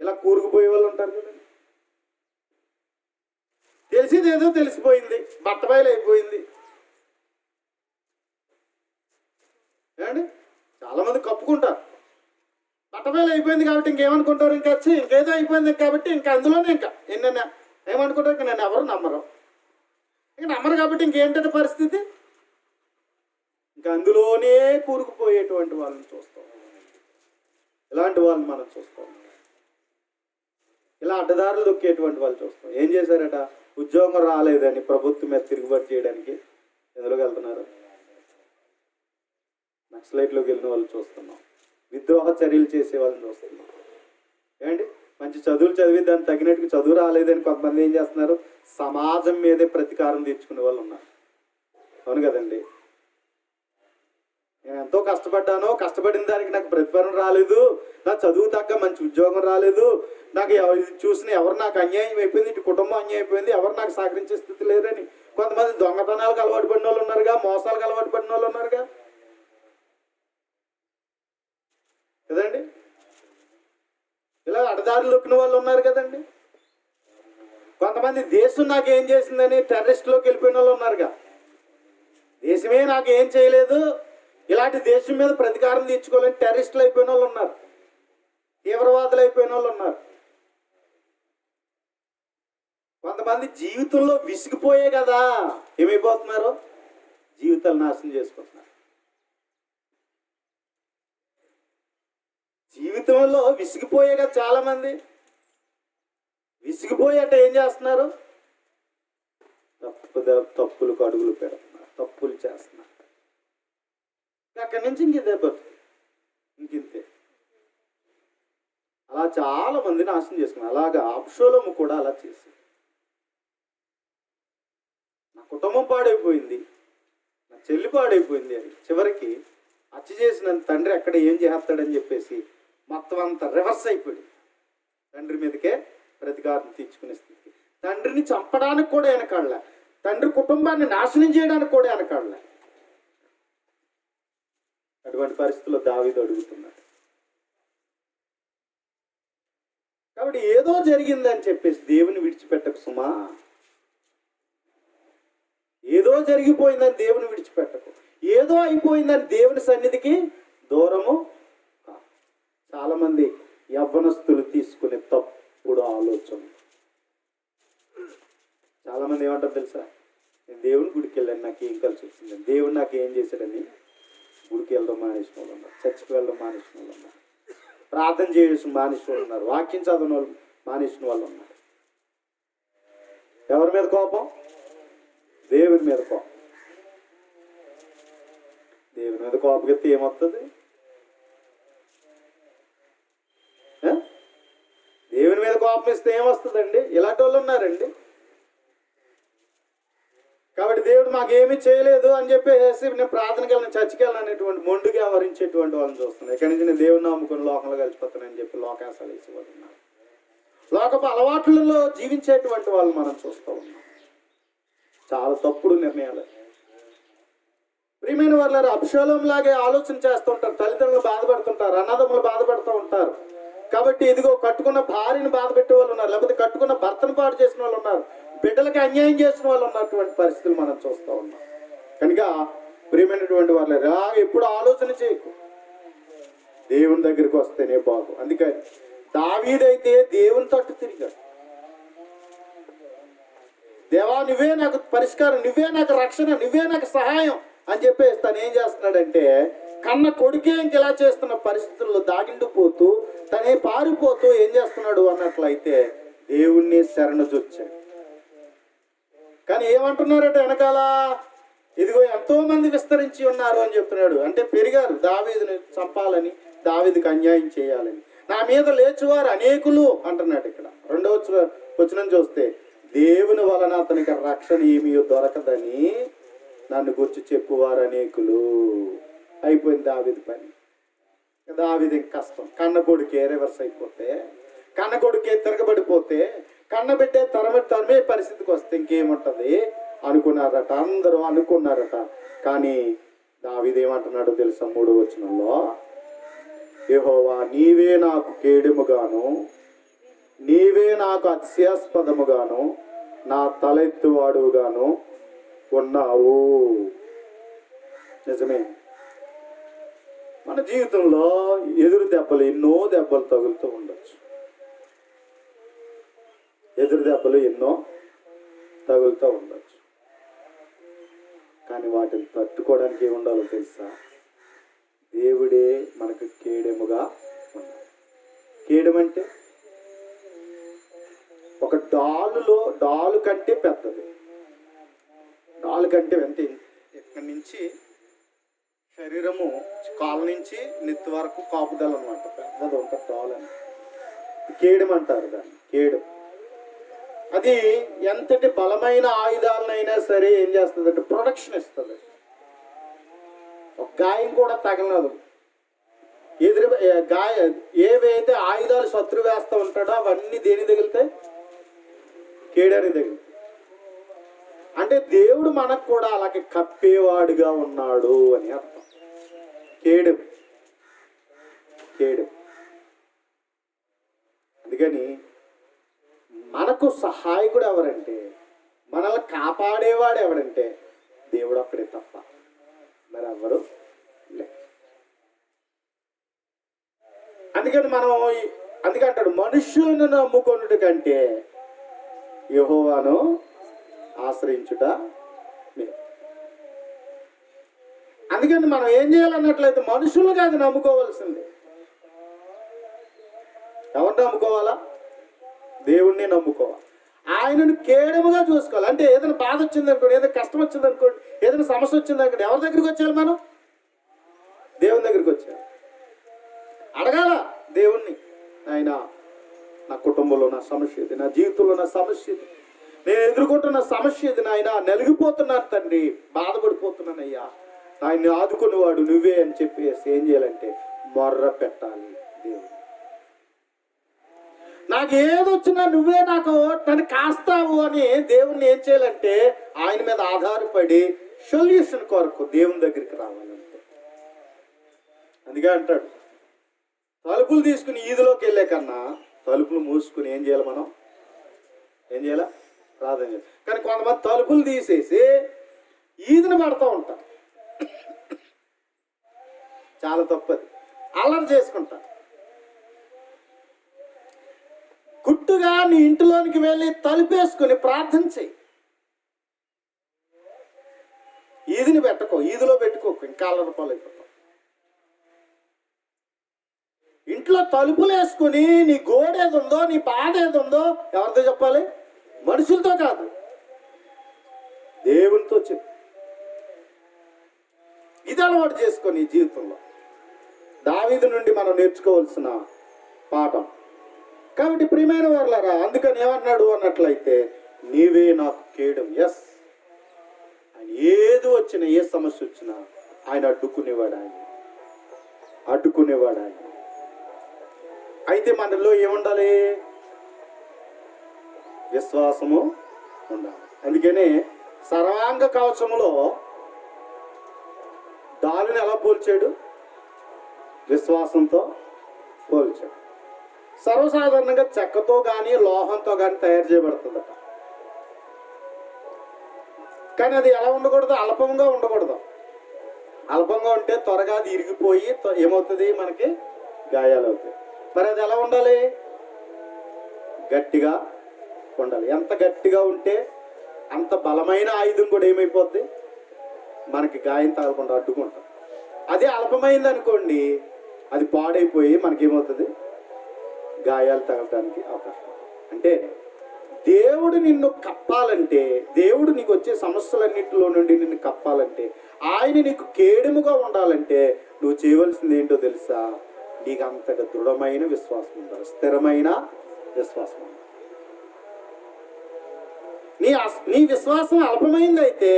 ఇలా కూరుకుపోయే వాళ్ళు ఉంటారు కదా. తెలిసింది ఏదో తెలిసిపోయింది, బట్టబయలు అయిపోయింది. ఏమండి, చాలామంది కప్పుకుంటారు, బట్టబయలు అయిపోయింది కాబట్టి ఇంకేమనుకుంటారు, ఇంకా వచ్చి ఇంకేదో అయిపోయింది కాబట్టి ఇంకా అందులోనే ఇంకా ఎన్నైనా ఏమనుకుంటారు, ఇంకా నన్ను ఎవరు నమ్మరు, ఇంకా నమ్మరు కాబట్టి ఇంకేంటంటే పరిస్థితి, ఇంకా అందులోనే కూరుకుపోయేటువంటి వాళ్ళని చూస్తాం. ఇలాంటి వాళ్ళని మనం చూస్తాం. ఇలా అడ్డదారులు దొక్కేటువంటి వాళ్ళు చూస్తాం. ఏం చేశారట, ఉద్యోగం రాలేదని ప్రభుత్వం మీద తిరుగుబాటు చేయడానికి ఎందులోకి వెళ్తున్నారు, నక్సలైట్లోకి వెళ్ళిన వాళ్ళు చూస్తున్నాం, విద్రోహ చర్యలు చేసే వాళ్ళని చూస్తున్నాం. ఏమండి, మంచి చదువులు చదివి దాన్ని తగినట్టుగా చదువు రాలేదని కొంతమంది ఏం చేస్తున్నారు, సమాజం మీదే ప్రతీకారం తీర్చుకునే వాళ్ళు ఉన్నారు. అవును కదండి, నేను ఎంతో కష్టపడ్డాను, కష్టపడిన దానికి నాకు ప్రతిఫలం రాలేదు, నా చదువు తగ్గ మంచి ఉద్యోగం రాలేదు, నాకు చూసిన ఎవరు నాకు అన్యాయం అయిపోయింది, ఇటు కుటుంబం అన్యాయం అయిపోయింది, ఎవరు నాకు సహకరించే స్థితి లేదని కొంతమంది దొంగతనాలకు అలవాటు పడిన వాళ్ళు ఉన్నారుగా, మోసాలకు అలవాటు పడిన వాళ్ళు ఉన్నారుగా కదండి, ఇలా అడదారులు నొక్కిన వాళ్ళు ఉన్నారు కదండి. కొంతమంది దేశం నాకు ఏం చేసిందని టెర్రరిస్ట్లోకి వెళ్ళిపోయిన వాళ్ళు ఉన్నారుగా, దేశమే నాకు ఏం చేయలేదు, ఇలాంటి దేశం మీద ప్రతీకారం తీర్చుకోవాలని టెర్రరిస్టులు అయిపోయిన వాళ్ళు ఉన్నారు, తీవ్రవాదులు అయిపోయిన వాళ్ళు ఉన్నారు. కొంతమంది జీవితంలో విసిగిపోయే కదా ఏమైపోతున్నారు, జీవితాలు నాశనం చేసుకుంటున్నారు. జీవితంలో విసిగిపోయే కదా చాలా మంది, విసిగిపోయేట ఏం చేస్తున్నారు, తప్పులకు అడుగులు పెడుతున్నారు, తప్పులు చేస్తున్నారు. అక్కడి నుంచి ఇంకిదే బతుకు, ఇంకింతే. అలా చాలా మంది నాశనం చేసుకున్నారు. అలాగా అబ్షాలోము కూడా అలా చేసి, నా కుటుంబం పాడైపోయింది, నా చెల్లి పాడైపోయింది అని చివరికి హత్య చేసిన తండ్రి ఎక్కడ ఏం చేస్తాడని చెప్పేసి మొత్తం అంతా రివర్స్ అయిపోయింది. తండ్రి మీదకే ప్రతీకారం తీర్చుకునే స్థితి. తండ్రిని చంపడానికి కూడా వెనకాడలే, తండ్రి కుటుంబాన్ని నాశనం చేయడానికి కూడా వెనకాడలే. అటువంటి పరిస్థితుల్లో దావీదు అడుగుతున్నాడు. కాబట్టి ఏదో జరిగిందని చెప్పేసి దేవుని విడిచిపెట్టకు సుమా, ఏదో జరిగిపోయిందని దేవుని విడిచిపెట్టకు, ఏదో అయిపోయిందని దేవుని సన్నిధికి దూరము. చాలా మంది యవ్వనస్తులు తీసుకునే తప్పుడు ఆలోచన. చాలా మంది ఏమంటారు తెలుసా, నేను దేవుని గుడికి వెళ్ళాను, నాకు ఏం కలిసి వచ్చింది, దేవుడు నాకు ఏం చేశాడని గుడికి వెళ్ళడం మానేసిన వాళ్ళు ఉన్నారు, చర్చికి వెళ్ళడం మానేసిన వాళ్ళు ఉన్నారు, ప్రార్థన చేసిన మానేసిన వాళ్ళు ఉన్నారు, వాక్యం చదవని వాళ్ళు మానేసిన వాళ్ళు ఉన్నారు. ఎవరి మీద కోపం? దేవుని మీద కోపం. దేవుని మీద కోపగెత్తి ఏమవుతుంది? దేవుని మీద కోపం ఇస్తే ఏమొస్తుందండి? ఇలాంటి వాళ్ళు ఉన్నారండి. కాబట్టి దేవుడు మాకేమీ చేయలేదు అని చెప్పేసి నేను ప్రార్థనకి వెళ్ళిన, చర్చికి వెళ్ళిన అనేటువంటి మొండుగా వ్యవహరించేటువంటి వాళ్ళని చూస్తున్నాను. ఇక్కడి నుంచి నేను దేవుని నమ్ముకుని లోకంలో కలిసిపోతానని చెప్పి లోకాసాలు వేసేవాళ్ళు ఉన్నారు. లోకపు అలవాట్లలో జీవించేటువంటి వాళ్ళు మనం చూస్తూ ఉన్నాం. చాలా తప్పుడు నిర్ణయాలు. ప్రియమైన వాళ్ళారు, అబ్షాలోం లాగే ఆలోచన చేస్తూ ఉంటారు, తల్లిదండ్రులు బాధపడుతుంటారు, అన్నదమ్ములు బాధపడుతూ ఉంటారు. కాబట్టి ఇదిగో కట్టుకున్న భార్యను బాధ పెట్టే వాళ్ళు ఉన్నారు, లేకపోతే కట్టుకున్న భర్తను పాడు చేసిన వాళ్ళు ఉన్నారు, బిడ్డలకు అన్యాయం చేసిన వాళ్ళు ఉన్నటువంటి పరిస్థితులు మనం చూస్తూ ఉన్నాం. కనుక ప్రియమైనటువంటి వాళ్ళు ఎప్పుడు ఆలోచన చేయకు, దేవుని దగ్గరికి వస్తేనే బాగు. అందుకని దావీదైతే దేవుని తట్టు తిరిగాడు. దేవా నువ్వే నాకు పరిష్కారం, నువ్వే నాకు రక్షణ, నువ్వే నాకు సహాయం అని చెప్పేసి తను ఏం చేస్తున్నాడంటే కన్న కొడుకే ఇంకెలా చేస్తున్న పరిస్థితుల్లో దాగిండిపోతూ తనే పారిపోతూ ఏం చేస్తున్నాడు అన్నట్లయితే దేవుణ్ణి శరణుజొచ్చాడు. కానీ ఏమంటున్నారట వెనకాల, ఇదిగో ఎంతో మంది విస్తరించి ఉన్నారు అని చెప్తున్నాడు. అంటే పెరిగారు, దావీదుని చంపాలని, దావీదుకి అన్యాయం చేయాలని. నా మీద లేచువారు అనేకులు అంటున్నాడు. ఇక్కడ 2వ వచనం చూస్తే దేవుని వలన అతనికి రక్షణ ఏమీ దొరకదని నన్ను గురించి చెప్పువారు అనేకులు. అయిపోయింది దావీదు పని. దావీదు కష్టం. కన్న కొడుకే రివర్స్ అయిపోతే, కన్న కొడుకే తిరగబడిపోతే, కన్న బిడ్డే తరమే పరిస్థితికి వస్తే ఇంకేముంటది అనుకున్నారట, అందరూ అనుకున్నారట. కానీ దావీదు ఏమంటున్నాడో తెలుసా 3వ వచనంలో, యెహోవా నీవే నాకు కేడెముగాను, నీవే నాకు అత్యాస్పదముగాను, నా తలెత్తువాడుగాను ఉన్నావు. నిజమే, మన జీవితంలో ఎదురు దెబ్బలు, ఎన్నో దెబ్బలు తగులుతూ ఉండొచ్చు. ఎదురు దెబ్బలు ఎన్నో తగులుతూ ఉండొచ్చు. కానీ వాటిని తట్టుకోవడానికి ఏముండాలో తెలుసా? దేవుడే మనకు కేడెముగా ఉన్నాడు. కేడెమంటే ఒక డాలు కంటే పెద్దది. డాలు కంటే అంటే ఇక్కడి నుంచి శరీరము కాళ్ళ నుంచి నెత్తి వరకు కాపుదల అనమాట. పెద్దది ఉంటుంది డాల్ అని. కేడెం అంటారు దాన్ని, కేడెం. అది ఎంతటి బలమైన ఆయుధాలనైనా సరే ఏం చేస్తుంది అంటే ప్రొటెక్షన్ ఇస్తుంది. ఒక గాయం కూడా తగలదు. ఏవైతే ఆయుధాలు శత్రు వేస్తూ ఉంటాడో అవన్నీ దేని తగిలితాయి? కేడని తగిలితాయి. అంటే దేవుడు మనకు కూడా అలాగే కప్పేవాడుగా ఉన్నాడు అని అర్థం. కేడు. అందుకని మనకు సహాయకుడు ఎవరంటే, మనల్ని కాపాడేవాడు ఎవడంటే దేవుడు అక్కడే తప్ప మరి ఎవరు లేదు. అందుకని అందుకంటాడు మనుష్యులను నమ్ముకొనుట కంటే యెహోవాను ఆశ్రయించుట లేదు. అందుకని మనం ఏం చేయాలన్నట్లయితే మనుషులు కాదు నమ్ముకోవాల్సింది. ఎవరిని నమ్ముకోవాలా? దేవుణ్ణి నమ్ముకోవాలి. ఆయనను కేడముగా చూసుకోవాలి. అంటే ఏదైనా బాధ వచ్చింది అనుకోండి, ఏదైనా కష్టం వచ్చింది అనుకోండి, ఏదైనా సమస్య వచ్చింది అనుకోండి, ఎవరి దగ్గరికి వచ్చాలి? మనం దేవుని దగ్గరికి వచ్చాలి. అడగాల దేవుణ్ణి, ఆయన నా కుటుంబంలో నా సమస్య ఇది, నా జీవితంలో నా సమస్య ఇది, నేను ఎదుర్కొంటున్న సమస్య ఇది, నాయన నలిగిపోతున్నాను తండ్రి, బాధపడిపోతున్నానయ్యా, ఆయన్ని ఆదుకునేవాడు నువ్వే అని చెప్పేసి ఏం చేయాలంటే మొర్ర పెట్టాలి. దేవుడు నాకు ఏదొచ్చినా నువ్వే నాకు తను కాస్తావు అని దేవుణ్ణి ఏం చేయాలంటే ఆయన మీద ఆధారపడి సొల్యూషన్ కొరకు దేవుని దగ్గరికి రావాలంటే. అందుకే అంటాడు తలుపులు తీసుకుని ఈదిలోకి వెళ్ళే కన్నా తలుపులు మూసుకుని ఏం చేయాలి? మనం ఏం చేయాలా? ప్రార్థన చేయాలి. కానీ కొంతమంది తలుపులు తీసేసి ఈదిని పడుతూ ఉంటారు. చాలా తప్పది. అల్లరి చేసుకుంటారు. గుట్టుగా నీ ఇంటిలోనికి వెళ్ళి తలుపేసుకుని ప్రార్థన చెయ్యి. ఈదిని పెట్టుకో, ఈదిలో పెట్టుకోకు, ఇంకా అల్లరి పాలైపోతావు. ఇంట్లో తలుపులు వేసుకుని నీ గోడ ఏది ఉందో, నీ బాధ ఏది ఉందో ఎవరితో చెప్పాలి? మనుషులతో కాదు, దేవునితో చెప్పు. ఇది అలవాటు చేసుకొని జీవితంలో దావీదు నుండి మనం నేర్చుకోవాల్సిన పాఠం. కాబట్టి ప్రియమైన వారులారా, అందుకని ఏమన్నాడు అన్నట్లయితే నీవే నాకు కేడం. ఎస్, ఆయన ఏది వచ్చినా, ఏ సమస్య వచ్చినా ఆయన అడ్డుకునేవాడు. ఆయన అయితే మనలో ఏముండాలి? విశ్వాసము ఉండాలి. అందుకనే సర్వాంగ కవచములో డాలుని ఎలా పోల్చాడు? విశ్వాసంతో పోల్చాడు. సర్వసాధారణంగా చెక్కతో కానీ లోహంతో కానీ తయారు చేయబడుతుందట. కానీ అది ఎలా ఉండకూడదు? అల్పంగా ఉండకూడదు. అల్పంగా ఉంటే త్వరగా అది ఇరిగిపోయి ఏమవుతుంది? మనకి గాయాలు అవుతాయి. మరి అది ఎలా ఉండాలి? గట్టిగా ఉండాలి. ఎంత గట్టిగా ఉంటే అంత బలమైన ఆయుధం కూడా ఏమైపోద్ది? మనకి గాయం తగలకుండా అడ్డుకుంటాం. అదే అల్పమైంది అనుకోండి, అది పాడైపోయి మనకేమవుతుంది? గాయాలు తగలడానికి అవకాశం. అంటే దేవుడు నిన్ను కప్పాలంటే, దేవుడు నీకు వచ్చే సమస్యలన్నింటిలో నుండి నిన్ను కప్పాలంటే, ఆయన నీకు కేడుముగా ఉండాలంటే నువ్వు చేయవలసింది ఏంటో తెలుసా? నీకు అంతగా దృఢమైన విశ్వాసం ఉండాలి, స్థిరమైన విశ్వాసం ఉండాలి. నీ విశ్వాసం అల్పమైంది అయితే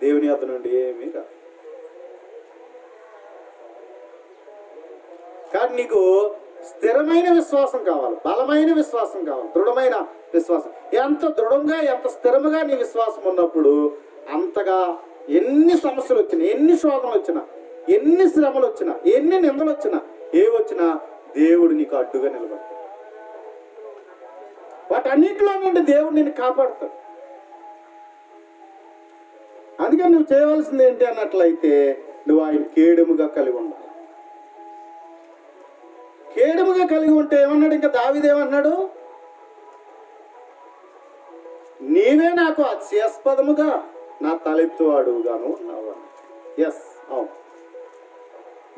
దేవుని వద్ద నుండి ఏమీ రాదు. కానీ నీకు స్థిరమైన విశ్వాసం కావాలి, బలమైన విశ్వాసం కావాలి, దృఢమైన విశ్వాసం. ఎంత దృఢంగా ఎంత స్థిరముగా నీ విశ్వాసం ఉన్నప్పుడు అంతగా ఎన్ని సమస్యలు వచ్చినా, ఎన్ని శోధనలు వచ్చినా, ఎన్ని శ్రమలు వచ్చినా, ఎన్ని నిందలు వచ్చినా, వచ్చినా దేవుడు నీకు అడ్డుగా నిలబడతాడు. వాటన్నిటిలో నుండి దేవుడు నిన్ను కాపాడుతాడు. అందుకని నువ్వు చేయవలసింది ఏంటి అన్నట్లయితే నువ్వు ఆయన కేడుముగా కలిగి ఉండాలి. కేడుముగా కలిగి ఉంటే ఏమన్నాడు? ఇంకా దావీదేమన్నాడు? నీవే నాకు అత్యాస్పదముగా నా తలెత్తువాడుగాను ఉన్నావు. ఎస్, అవును,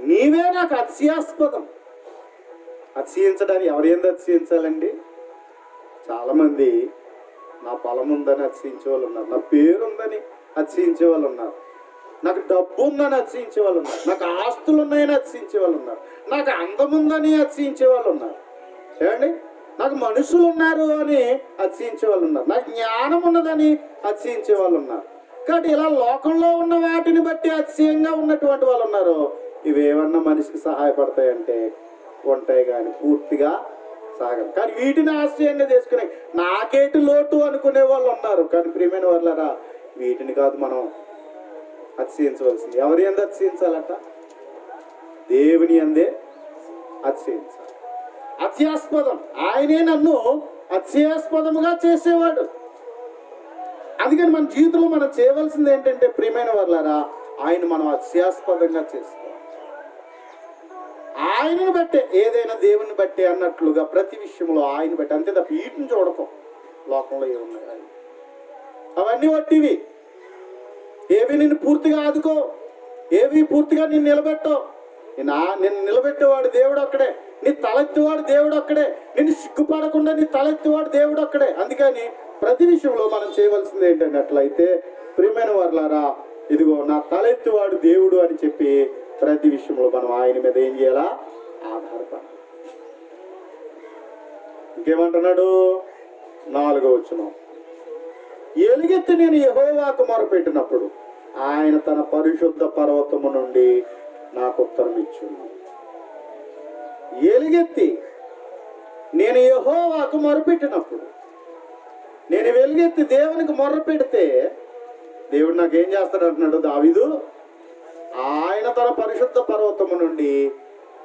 నీవే నాకు అత్యాస్పదం. అతిశయించడానికి ఎవరేంది అతిశయించాలండి? చాలా మంది నా బలం ఉందని అతిశయించే వాళ్ళు ఉన్నారు, నా పేరుందని అతిశయించే వాళ్ళు ఉన్నారు, నాకు డబ్బు ఉందని అతిశయించే వాళ్ళు ఉన్నారు, నాకు ఆస్తులు ఉన్నాయని అతిశయించే వాళ్ళు ఉన్నారు, నాకు అందం ఉందని అతిశయించే వాళ్ళు ఉన్నారు. ఏమండి, నాకు మనుషులు ఉన్నారు అని అతిశయించే వాళ్ళు ఉన్నారు, నాకు జ్ఞానం ఉన్నదని అతిశయించే వాళ్ళు ఉన్నారు. కాబట్టి ఇలా లోకంలో ఉన్న వాటిని బట్టి అతిశయంగా ఉన్నటువంటి వాళ్ళు ఉన్నారు. ఇవేమన్నా మనిషికి సహాయపడతాయంటే ఉంటాయి, కానీ పూర్తిగా సాగం. కానీ వీటిని ఆశ్చర్యంగా చేసుకునే నాకేటి లోటు అనుకునే వాళ్ళు ఉన్నారు. కానీ ప్రియమైన వాళ్ళరా, వీటిని కాదు మనం అతిశయించవలసింది. ఎవరి అందే అతిశయించాలట? దేవుని అందే అతిశయించాలి. అత్యాస్పదం, ఆయనే నన్ను అత్యాస్పదముగా చేసేవాడు. అందుకని మన జీవితంలో మనం చేయవలసింది ఏంటంటే ప్రియమైన వాళ్ళరా, ఆయన మనం అత్యాస్పదంగా చేసుకోవాలి. ఆయనను బట్టే, ఏదైనా దేవుని బట్టే అన్నట్లుగా ప్రతి విషయంలో ఆయన బట్టి, అంతే తప్ప వీటిని చూడకం. లోకంలో ఏమున్నాయి అవన్నీ వట్టివి. ఏవి నిన్ను పూర్తిగా ఆదుకో, ఏవి పూర్తిగా నిన్ను నిలబెట్టో. నిన్ను నిలబెట్టేవాడు దేవుడు ఒక్కడే, నీ తలెత్తివాడు దేవుడు ఒక్కడే, నిన్ను సిగ్గుపడకుండా నీ తలెత్తివాడు దేవుడు ఒక్కడే. అందుకని ప్రతి విషయంలో మనం చేయవలసింది ఏంటంటే అట్లయితే ప్రియమైన వారులారా, ఇదిగో నా తలెత్తివాడు దేవుడు అని చెప్పి ప్రతి విషయంలో మనం ఆయన మీద ఏం చేయాలా? ఆధారపడాలి. ఇంకేమంటున్నాడు? 4వ వచనం, ఎలుగెత్తి నేను యెహోవాకు మొరపెట్టినప్పుడు ఆయన తన పరిశుద్ధ పర్వతము నుండి నాకు ఉత్తరం ఇచ్చును. ఎలుగెత్తి నేను యెహోవాకు మొరపెట్టినప్పుడు, నేను వెలుగెత్తి దేవునికి మొర్ర పెడితే దేవుడు నాకేం చేస్తాడు అంటున్నాడు దావీదు? ఆయన తన పరిశుద్ధ పర్వతము నుండి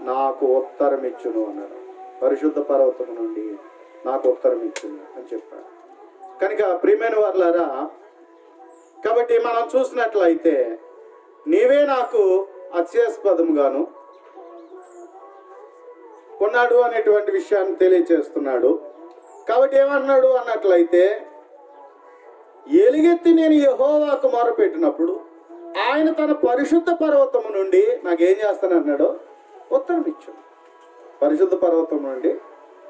నాకు ఉత్తరం ఇచ్చును అన్నాడు. పరిశుద్ధ పర్వతము నుండి నాకు ఉత్తరం ఇచ్చును అని చెప్పాడు. కనుక ప్రియమైన వారులారా, కాబట్టి మనం చూసినట్లయితే నీవే నాకు అత్యాస్పదముగాను ఉన్నాడు అనేటువంటి విషయాన్ని తెలియచేస్తున్నాడు. కాబట్టి ఏమన్నాడు అన్నట్లయితే, ఎలుగెత్తి నేను యెహోవాకు మొరపెట్టినప్పుడు ఆయన తన పరిశుద్ధ పర్వతము నుండి నాకేం చేస్తానన్నాడు? ఉత్తరం ఇచ్చాడు. పరిశుద్ధ పర్వతం నుండి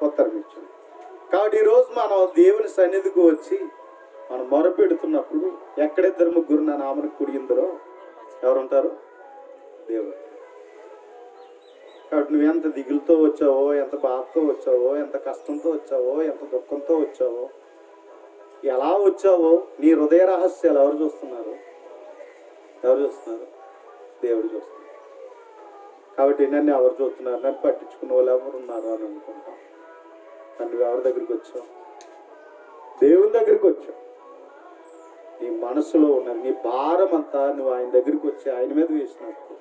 ఉత్తరం ఇచ్చాడు. కాబట్టి ఈరోజు మనం దేవుని సన్నిధికి వచ్చి మనం మొరపెడుతున్నప్పుడు ఎక్కడిద్దరు ముగ్గురు నా నామను కుడిగిందరో ఎవరుంటారు? దేవుడు. కాబట్టి నువ్వు ఎంత దిగులుతో వచ్చావో, ఎంత బాధతో వచ్చావో, ఎంత కష్టంతో వచ్చావో, ఎంత దుఃఖంతో వచ్చావో, ఎలా వచ్చావో నీ హృదయ రహస్యాలు ఎవరు చూస్తున్నారు? ఎవరు చూస్తున్నారు? దేవుడు చూస్తున్నారు. కాబట్టి నన్ను ఎవరు చూస్తున్నారు? నన్ను పట్టించుకున్న వాళ్ళు ఎవరు ఉన్నారు అని అనుకుంటాం. నువ్వు ఎవరి దగ్గరికి వచ్చావు? దేవుని దగ్గరికి వచ్చావు. నీ మనసులో ఉన్న నీ భారం అంతా నువ్వు ఆయన దగ్గరికి వచ్చి ఆయన మీద వేసినప్పుడు,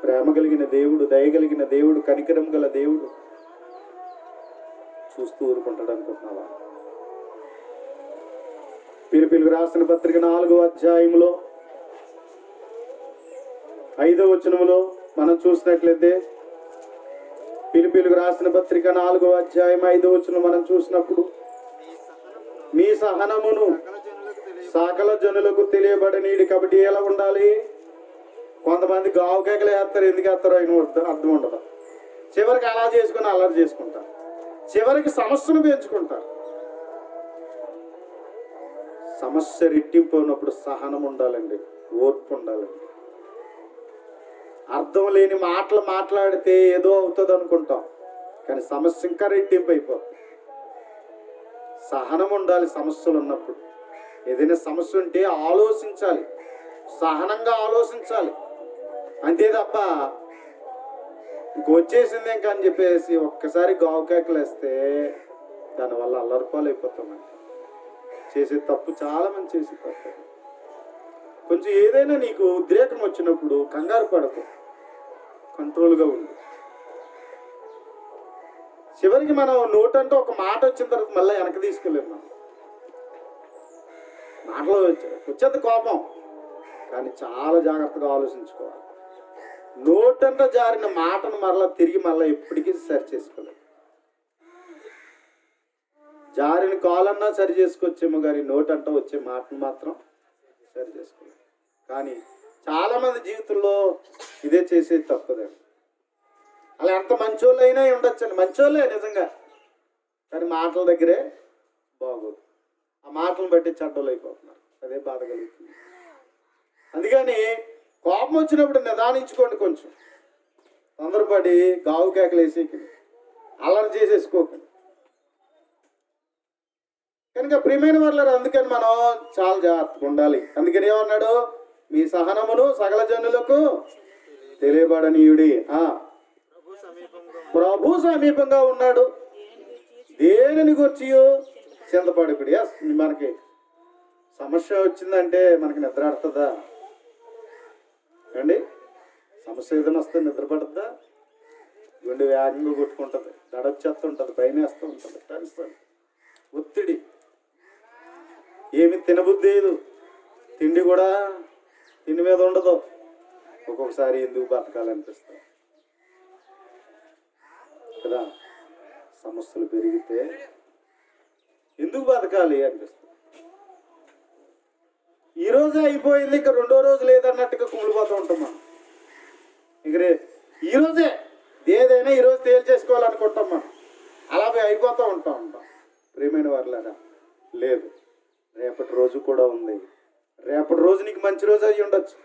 ప్రేమ కలిగిన దేవుడు, దయ కలిగిన దేవుడు, కనికరం గల దేవుడు చూస్తూ ఊరుకుంటాడు అనుకుంటున్నావా? ఫిలిప్పీయులకు రాసిన పత్రిక 4వ అధ్యాయంలో 5వ వచనంలో మనం చూసినట్లయితే, ఫిలిప్పీయులకు రాసిన పత్రిక 4వ అధ్యాయం 5వ వచనం మనం చూసినప్పుడు, మీ సహనమును సకల జనులకు తెలియబడనీయుడి. కాబట్టి ఎలా ఉండాలి? కొంతమంది గావు కేకలు వేస్తారు, ఎందుకు వేస్తారో ఆయన అర్థం ఉండదు. చివరికి అలా చేసుకుని అల్లరి చేసుకుంటారు, చివరికి సమస్యను పెంచుకుంటారు. సమస్య రెట్టింపు ఉన్నప్పుడు సహనం ఉండాలండి, ఓర్పు ఉండాలండి. అర్థం లేని మాటలు మాట్లాడితే ఏదో అవుతుంది అనుకుంటాం, కానీ సమస్య ఇంకా రెట్టింపు అయిపోతుంది. సహనం ఉండాలి సమస్యలు ఉన్నప్పుడు. ఏదైనా సమస్య ఉంటే ఆలోచించాలి, సహనంగా ఆలోచించాలి. అంతే తప్ప ఇంకొచ్చేసింది ఇంకా అని చెప్పేసి ఒక్కసారి గావు కేకలు వేస్తే దానివల్ల అల్లరిపాలు అయిపోతామండి. చేసే తప్పు చాలా మంది చేసే తప్పు. కొంచెం ఏదైనా నీకు ఉద్రేకం వచ్చినప్పుడు కంగారు పడకు, కంట్రోల్గా ఉండు. చివరికి మనం నోటంటే ఒక మాట వచ్చిన తర్వాత మళ్ళీ వెనక్కి తీసుకెళ్ళాం. మనం మాటలో వచ్చేది కోపం, కానీ చాలా జాగ్రత్తగా ఆలోచించుకోవాలి. నోటంట జారిన మాటను మరలా తిరిగి మళ్ళీ ఎప్పటికీ సరి చేసుకోలేదు. జారిన కాలన్నా సరి చేసుకోవచ్చేమో, కానీ నోటంట వచ్చే మాటను మాత్రం సరి చేసుకోలేదు. కానీ చాలామంది జీవితంలో ఇదే చేసేది తప్పదండి. అలా ఎంత మంచోళ్ళు అయినా ఉండొచ్చండి, మంచోళ్ళే నిజంగా, కానీ మాటల దగ్గరే బాగోదు. ఆ మాటలను బట్టి చెడ్డోళ్ళు అయిపోతున్నారు. అదే బాధ కలుగుతుంది. అందుకని కోపం వచ్చినప్పుడు నిదానించుకోండి. కొంచెం తొందరపడి గావు కేకలు వేసేకి అల్లరి చేసేసుకోకండి. కనుక ప్రియమైన వాళ్ళారు, అందుకని మనం చాలా జాగ్రత్తగా ఉండాలి. అందుకని ఏమన్నాడు? మీ సహనమును సకల జనులకు తెలియబడనీయుడి. ప్రభు సమీపంగా ఉన్నాడు, దేనిని గురించి చింతపడుకుడి. మనకి సమస్య వచ్చిందంటే మనకి నిద్ర ఆడుతుందా అండి? సమస్య ఏదైనా వస్తే నిద్ర పడుతుందా? గుండె వేగంగా కొట్టుకుంటుంది, దడొచ్చేస్తుంటుంది, భయం వేస్తూ ఉంటుంది, టెన్షన్, ఒత్తిడి, ఏమి తినబుద్ధి లేదు, తిండి కూడా తిండి మీద ఉండదు. ఒక్కొక్కసారి ఎందుకు బతకాలనిపిస్తుంది కదా. సమస్యలు పెరిగితే ఎందుకు బతకాలి అనిపిస్తుంది. ఈ రోజే అయిపోయింది, ఇంకా రెండో రోజు లేదన్నట్టుగా కుమిలిపోతూ ఉంటాం మనం. ఇంక ఈ రోజే ఏదైనా ఈరోజు తేల్చేసుకోవాలనుకుంటాం మనం. అలా అయిపోతూ ఉంటాం. ప్రియమైన వారులారా, లేదు, రేపటి రోజు కూడా ఉంది. రేపటి రోజు నీకు మంచి రోజు అయ్యి ఉండొచ్చు.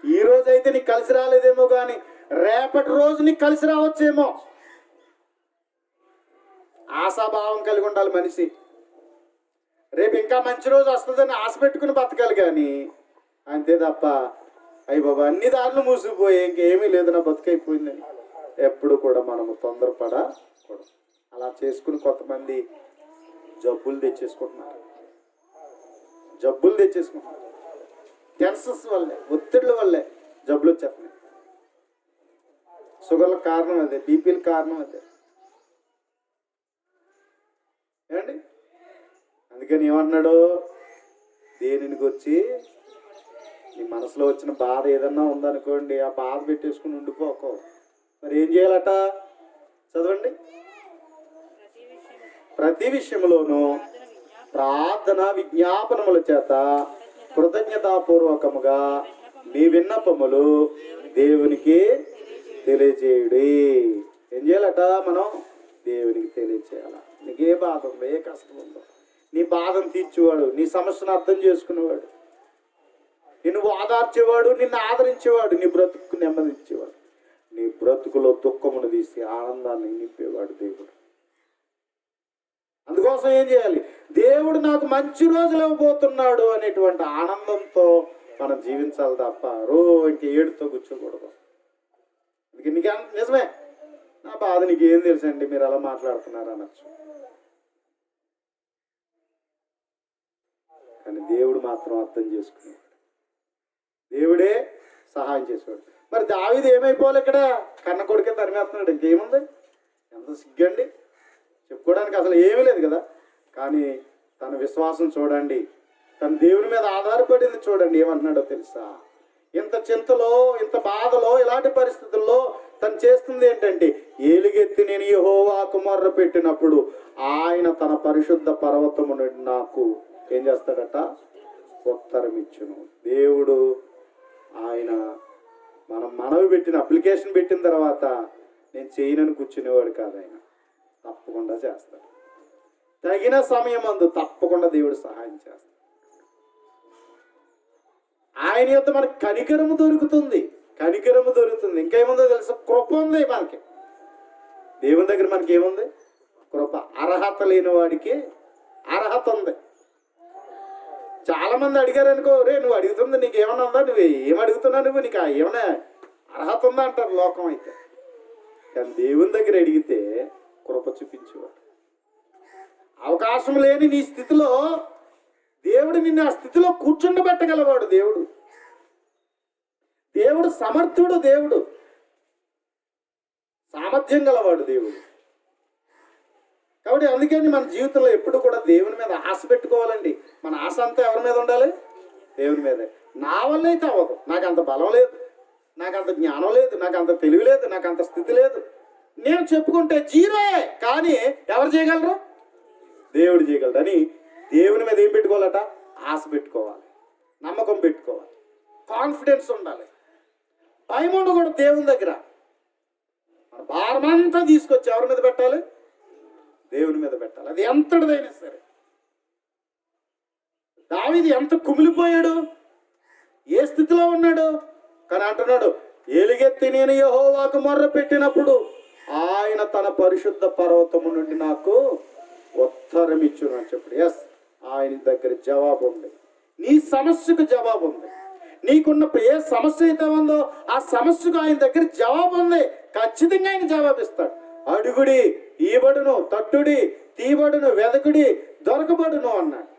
ఈ రోజు అయితే నీకు కలిసి రాలేదేమో, కానీ రేపటి రోజు నీకు కలిసి రావచ్చేమో. ఆశాభావం కలిగి ఉండాలి మనిషి. రేపు ఇంకా మంచి రోజు వస్తుందని ఆశ పెట్టుకుని బతకాలి, కానీ అంతే తప్ప అయ్యి బాబా అన్ని దారులు మూసిపోయి ఇంకేమీ లేదు, నా బతుకైపోయిందని ఎప్పుడు కూడా మనము తొందరపడకూడదు. అలా చేసుకుని కొంతమంది జబ్బులు తెచ్చేసుకుంటున్నారు. టెన్షన్స్ వల్లే, ఒత్తిళ్ళ వల్లే జబ్బులు వచ్చేస్తున్నాయి. షుగర్ల కారణం అదే, బీపీల కారణం అదే ఏమండి. అందుకని ఏమంటున్నాడు? దేనిని గురించి నీ మనసులో వచ్చిన బాధ ఏదన్నా ఉందనుకోండి, ఆ బాధ పెట్టేసుకుని ఉండిపోకో. మరి ఏం చేయాలట? చదవండి. ప్రతి విషయంలోనూ ప్రార్థన విజ్ఞాపనముల చేత కృతజ్ఞతాపూర్వకముగా మీ విన్నపములు దేవునికి తెలియజేయుడి. ఏం చేయాలట? మనం దేవునికి తెలియజేయాల. నీకే బాధ ఉందో, ఏ కష్టం ఉందో, నీ బాధను తీర్చేవాడు, నీ సమస్యను అర్థం చేసుకునేవాడు, నిన్ను ఓదార్చేవాడు, నిన్ను ఆదరించేవాడు, నీ బ్రతుకు నెమ్మదించేవాడు, నీ బ్రతుకులో దుఃఖమును తీసి ఆనందాన్ని నింపేవాడు దేవుడు. అందుకోసం ఏం చేయాలి? దేవుడు నాకు మంచి రోజులు ఇవ్వబోతున్నాడు అనేటువంటి ఆనందంతో మనం జీవించాలి తప్ప ఇంక ఏడుతో కూర్చోకూడదు. నీకు నిజమే, నా బాధ నీకు ఏం తెలుసండి, మీరు అలా మాట్లాడుతున్నారు అనొచ్చు. కానీ దేవుడు మాత్రం అర్థం చేసుకునేవాడు, దేవుడే సహాయం చేసేవాడు. మరి దావీదు ఏమైపోవాలి? ఇక్కడ కన్న కొడుకే తరిమేస్తున్నాడు, ఇంకేముంది? ఎంత సిగ్గండి, చెప్పుకోవడానికి అసలు ఏమీ లేదు కదా. కానీ తన విశ్వాసం చూడండి, తన దేవుని మీద ఆధారపడింది చూడండి. ఏమంటున్నాడో తెలుసా? ఇంత చింతలో, ఇంత బాధలో, ఇలాంటి పరిస్థితుల్లో తను చేస్తుంది ఏంటంటే, ఏలుగెత్తి నేను యెహోవాకు మొర్ర పెట్టినప్పుడు ఆయన తన పరిశుద్ధ పర్వతము నుండి నాకు ఏం చేస్తాడట, ఉత్తరం ఇచ్చును. దేవుడు ఆయన మనం మనవి పెట్టిన అప్లికేషన్ పెట్టిన తర్వాత నేను చేయనని కూర్చునేవాడు కాదు. ఆయన తప్పకుండా చేస్తాడు. తగిన సమయం అందు తప్పకుండా దేవుడు సహాయం చేస్తాడు. ఆయన యొక్క మనకి కనికరము దొరుకుతుంది. ఇంకేముందో తెలుసా? కృప ఉంది మనకి. దేవుని దగ్గర మనకి ఏముంది? కృప. అర్హత లేని వాడికి అర్హత ఉంది. చాలా మంది అడిగారు అనుకో, రే నువ్వు అడుగుతుంది నీకు ఏమన్నా ఉందా, నువ్వు ఏం అడుగుతున్నావు, నువ్వు నీకు ఏమన్నా అర్హత ఉందా అంటారు లోకం అయితే. కానీ దేవుని దగ్గర అడిగితే కృప చూపించేవాడు. అవకాశం లేని నీ స్థితిలో దేవుడు నిన్ను ఆ స్థితిలో కూర్చుండబెట్టగలవాడు. దేవుడు సమర్థుడు. దేవుడు సామర్థ్యం గలవాడు దేవుడు. కాబట్టి అందుకని మన జీవితంలో ఎప్పుడు కూడా దేవుని మీద ఆశ పెట్టుకోవాలండి. మన ఆశ అంతా ఎవరి మీద ఉండాలి? దేవుని మీదే. నా వల్ల అయితే అవ్వదు. నాకు అంత బలం లేదు, నాకు అంత జ్ఞానం లేదు, నాకు అంత తెలివి లేదు, నాకు అంత స్థితి లేదు. నేను చెప్పుకుంటే జీరోయే. కానీ ఎవరు చేయగలరు? దేవుడు చేయగలరు. అని దేవుని మీద ఏం పెట్టుకోవాలట? ఆశ పెట్టుకోవాలి, నమ్మకం పెట్టుకోవాలి, కాన్ఫిడెన్స్ ఉండాలి, భయం ఉండకూడదు. దేవుని దగ్గర మన భారమంతా తీసుకొచ్చి ఎవరి మీద పెట్టాలి? దేవుని మీద పెట్టాలి. అది ఎంతటిదైనా సరే. దావీదు ఎంత కుమిలిపోయాడు, ఏ స్థితిలో ఉన్నాడు, కానీ అంటున్నాడు, ఏలుగెత్తి నేను యెహోవాకు మొర్ర పెట్టినప్పుడు ఆయన తన పరిశుద్ధ పర్వతము నుండి నాకు ఉత్తరం ఇచ్చును అని చెప్పాడు. ఎస్, ఆయన దగ్గర జవాబు ఉంది. నీ సమస్యకు జవాబు ఉంది. నీకున్న ఏ సమస్య అయితే ఉందో ఆ సమస్యకు ఆయన దగ్గర జవాబు ఉంది. ఖచ్చితంగా ఆయన జవాబిస్తాడు. అడుగుడి ఈబడును, తట్టుడి తీబడును, వెదకుడి దొరకబడును అన్నాడు.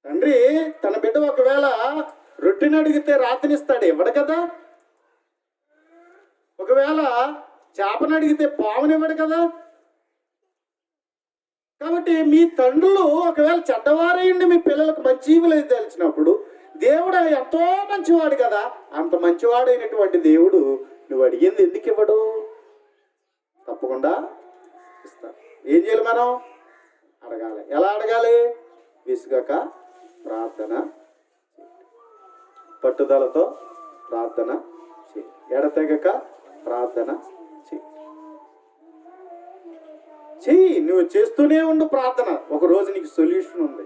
తండ్రి తన బిడ్డ ఒకవేళ రొట్టెని అడిగితే రాత్రినిస్తాడు, ఇవ్వడు కదా. ఒకవేళ చేపను అడిగితే పామునివ్వడు కదా. కాబట్టి మీ తండ్రులు ఒకవేళ చెడ్డవారైండి మీ పిల్లలకు మంచి జీవులు తెలిసినప్పుడు దేవుడు ఎంతో మంచివాడు కదా. అంత మంచివాడైనటువంటి దేవుడు నువ్వు అడిగింది ఎందుకు ఇవ్వడు? తప్పకుండా ఇస్తాడు. ఏం చేయాలి? మనం అడగాలి. ఎలా అడగాలి? విసుగక ప్రార్థన, పట్టుదలతో ప్రార్థన చేయి, ఎడతెగక ప్రార్థన చెయ్యి. నువ్వు చేస్తూనే ఉండు ప్రార్థన. ఒకరోజు నీకు సొల్యూషన్ ఉంది,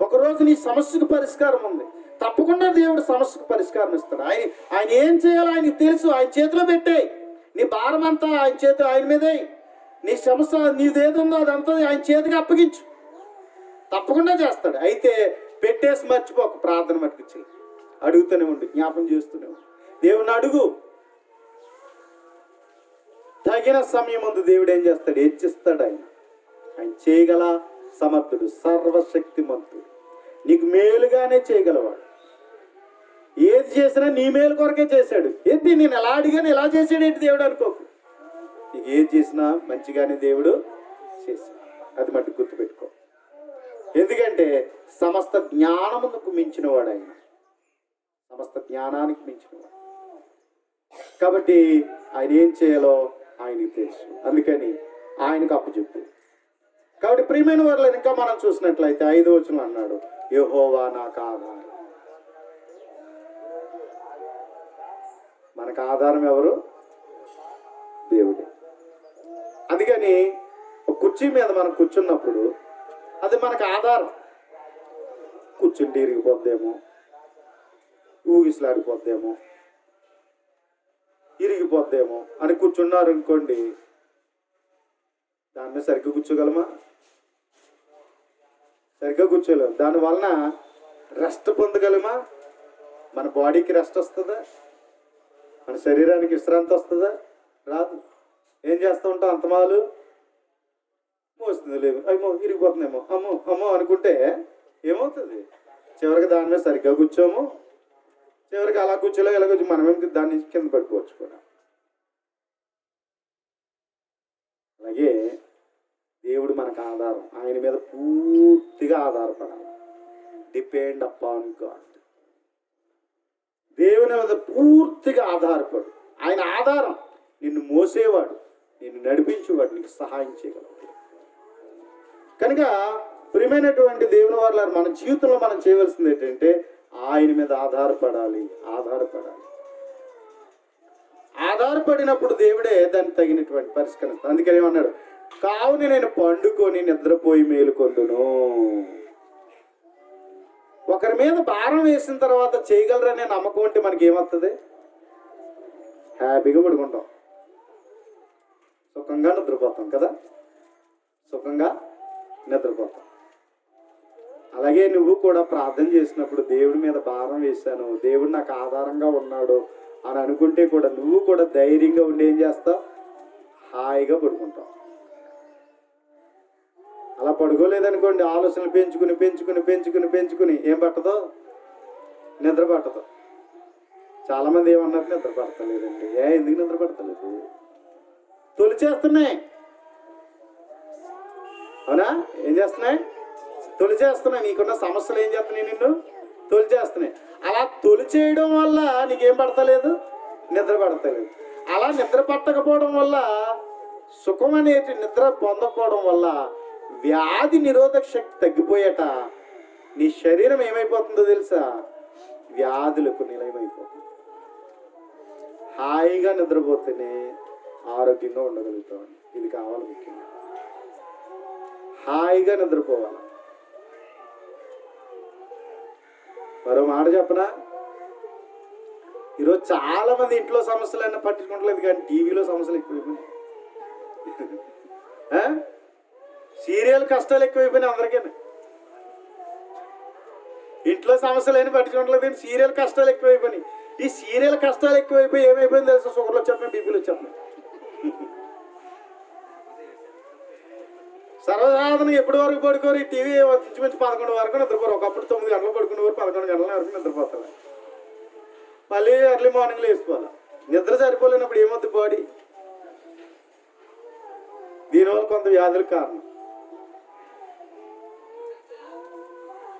ఒకరోజు నీ సమస్యకు పరిష్కారం ఉంది. తప్పకుండా దేవుడు సమస్యకు పరిష్కారం ఇస్తాడు. ఆయన ఏం చేయాలో ఆయనకి తెలుసు. ఆయన చేతిలో పెట్టే నీ భారం అంతా ఆయన మీదే. నీ సమస్య నీదేదుందో అదంతా ఆయన చేతికి అప్పగించు, తప్పకుండా చేస్తాడు. అయితే పెట్టేసి మర్చిపోక ప్రార్థన మట్టుకు చెయ్యి. అడుగుతూనే ఉండు, జ్ఞాపం చేస్తూనే ఉండు. దేవుని అడుగు. తగిన సమయం ముందు దేవుడు ఏం చేస్తాడు? హెచ్చిస్తాడు. ఆయన చేయగల సమర్థుడు, సర్వశక్తిమంతుడు, నీకు మేలుగానే చేయగలవాడు. ఏది చేసినా నీ మేలు కొరకే చేశాడు. ఏంటి నేను ఎలా అడిగాను ఎలా చేశాడు ఏంటి దేవుడు అనుకోకు. నీకు ఏది చేసినా మంచిగానే దేవుడు చేశాడు. అది మట్టి గుర్తుపెట్టుకో. ఎందుకంటే సమస్త జ్ఞానమునకు మించినవాడు ఆయన, సమస్త జ్ఞానానికి మించినవాడు. కాబట్టి ఆయన ఏం చేయాలో ఆయనకి తెలుసు. అందుకని ఆయనకు అప్పచెప్పు. కాబట్టి ప్రియమైన వారిలో ఇంకా మనం చూసినట్లయితే 5వ వచనం అన్నాడు, యెహోవా నాకు ఆధారం. మనకు ఆధారం ఎవరు? దేవుడే. అందుకని ఒక కుర్చీ మీద మనం కూర్చున్నప్పుడు అది మనకు ఆధారం. కూర్చుంటే ఇరిగిపోద్దేమో, ఊగిసలాడిపోద్దేమో, ఇరిగిపోద్దేమో అని కూర్చున్నారు అనుకోండి, దాని మీద సరిగ్గా కూర్చోగలమా? సరిగ్గా కూర్చోలేము. దానివలన రెస్ట్ పొందగలమా? మన బాడీకి రెస్ట్ వస్తుందా? మన శరీరానికి విశ్రాంతి వస్తుందా? రాదు. ఏం చేస్తూ ఉంటాం? అంతమాలు మోస్తుంది లేదు, అమ్మో ఇరిగిపోతుందేమో, అమ్మో అనుకుంటే ఏమవుతుంది? చివరికి దాని మీద సరిగ్గా కూర్చోము. చివరికి అలా కూర్చోలే ఇలా కూర్చో మనమేం దాని నుంచి కింద పట్టుకోవచ్చు కూడా. అలాగే దేవుడు మనకు ఆధారం. ఆయన మీద పూర్తిగా ఆధారపడాలి. Depend upon God. దేవుని మీద పూర్తిగా ఆధారపడు. ఆయన ఆధారం, నిన్ను మోసేవాడు, నిన్ను నడిపించేవాడు, నీకు సహాయం చేయగలడు. కనుక ప్రియమైనటువంటి దేవుని వారు మన జీవితంలో మనం చేయవలసింది ఏంటంటే ఆయన మీద ఆధారపడాలి. ఆధారపడినప్పుడు దేవుడే దానికి తగినటువంటి పరిష్కరిస్తాడు. అందుకని ఏమన్నాడు, కావున నేను పండుకొని నిద్రపోయి మేలుకొందును. ఒకరి మీద భారం వేసిన తర్వాత చేయగలరనే నమ్మకం ఉంటే మనకి ఏమవుతుంది? హ్యాపీగా పడుకుంటాం, సుఖంగా నిద్రపోతాం కదా, సుఖంగా నిద్రపోతాం. అలాగే నువ్వు కూడా ప్రార్థన చేసినప్పుడు దేవుడి మీద భారం వేశాను, దేవుడు నాకు ఆధారంగా ఉన్నాడు అని అనుకుంటే కూడా నువ్వు కూడా ధైర్యంగా ఉండి ఏం చేస్తావు? హాయిగా పడుకుంటావు. అలా పడుకోలేదనుకోండి, ఆలోచనలు పెంచుకుని ఏం పట్టదో? నిద్ర పట్టదు. చాలామంది ఏమన్నారు, నిద్ర పడతలేదండి. ఎందుకు నిద్ర పడతలేదు? తొలిచేస్తున్నాయి. అవునా? ఏం చేస్తున్నాయి? తొలిచేస్తున్నాయి. నీకున్న సమస్యలు ఏం చేస్తున్నాయి? నిన్ను తొలిచేస్తున్నాయి. అలా తొలిచేయడం వల్ల నీకేం పడతలేదు? నిద్ర పడతలేదు. అలా నిద్ర పట్టకపోవడం వల్ల, సుఖం అనేది నిద్ర పొందకపోవడం వల్ల వ్యాధి నిరోధక శక్తి తగ్గిపోయేట నీ శరీరం ఏమైపోతుందో తెలుసా? వ్యాధులకు నిలయమైపోతుంది. హాయిగా నిద్రపోతేనే ఆరోగ్యంగా ఉండగలుగుతాం. ఇది కావాలి ముఖ్యంగా. హాయిగా నిద్రపోవాలి. మరో మాట చెప్పనా, ఈరోజు చాలా మంది ఇంట్లో సమస్యలు అన్నీ పట్టించుకోవట్లేదు, కానీ టీవీలో సమస్యలు ఎక్కువైపోయినాయి. సీరియల్ కష్టాలు ఎక్కువైపోయినాయి అందరికీ. ఇంట్లో సమస్యలు అయినా పట్టించుకోవట్లేదు, కానీ సీరియల్ కష్టాలు ఎక్కువైపోయినాయి. ఈ సీరియల్ కష్టాలు ఎక్కువైపోయి ఏమైపోయింది తెలుసా? షుగర్లు వచ్చేస్తున్నాయి, బీపీలు వచ్చేస్తున్నాయి. సర్వసాధారణంగా ఎప్పటి వరకు పడుకోరు? ఈ టీవీ ఇంచుమించు 11 వరకు నిద్రపోరు. ఒకప్పుడు 9 గంటలు పడుకునేవారు, 11 గంటల వరకు నిద్రపోతారు. మళ్ళీ ఎర్లీ మార్నింగ్లో వేసుకోవాలి. నిద్ర సరిపోలేనప్పుడు ఏమవుతుంది బాడీ? దీనివల్ల కొంత వ్యాధులకు కారణం.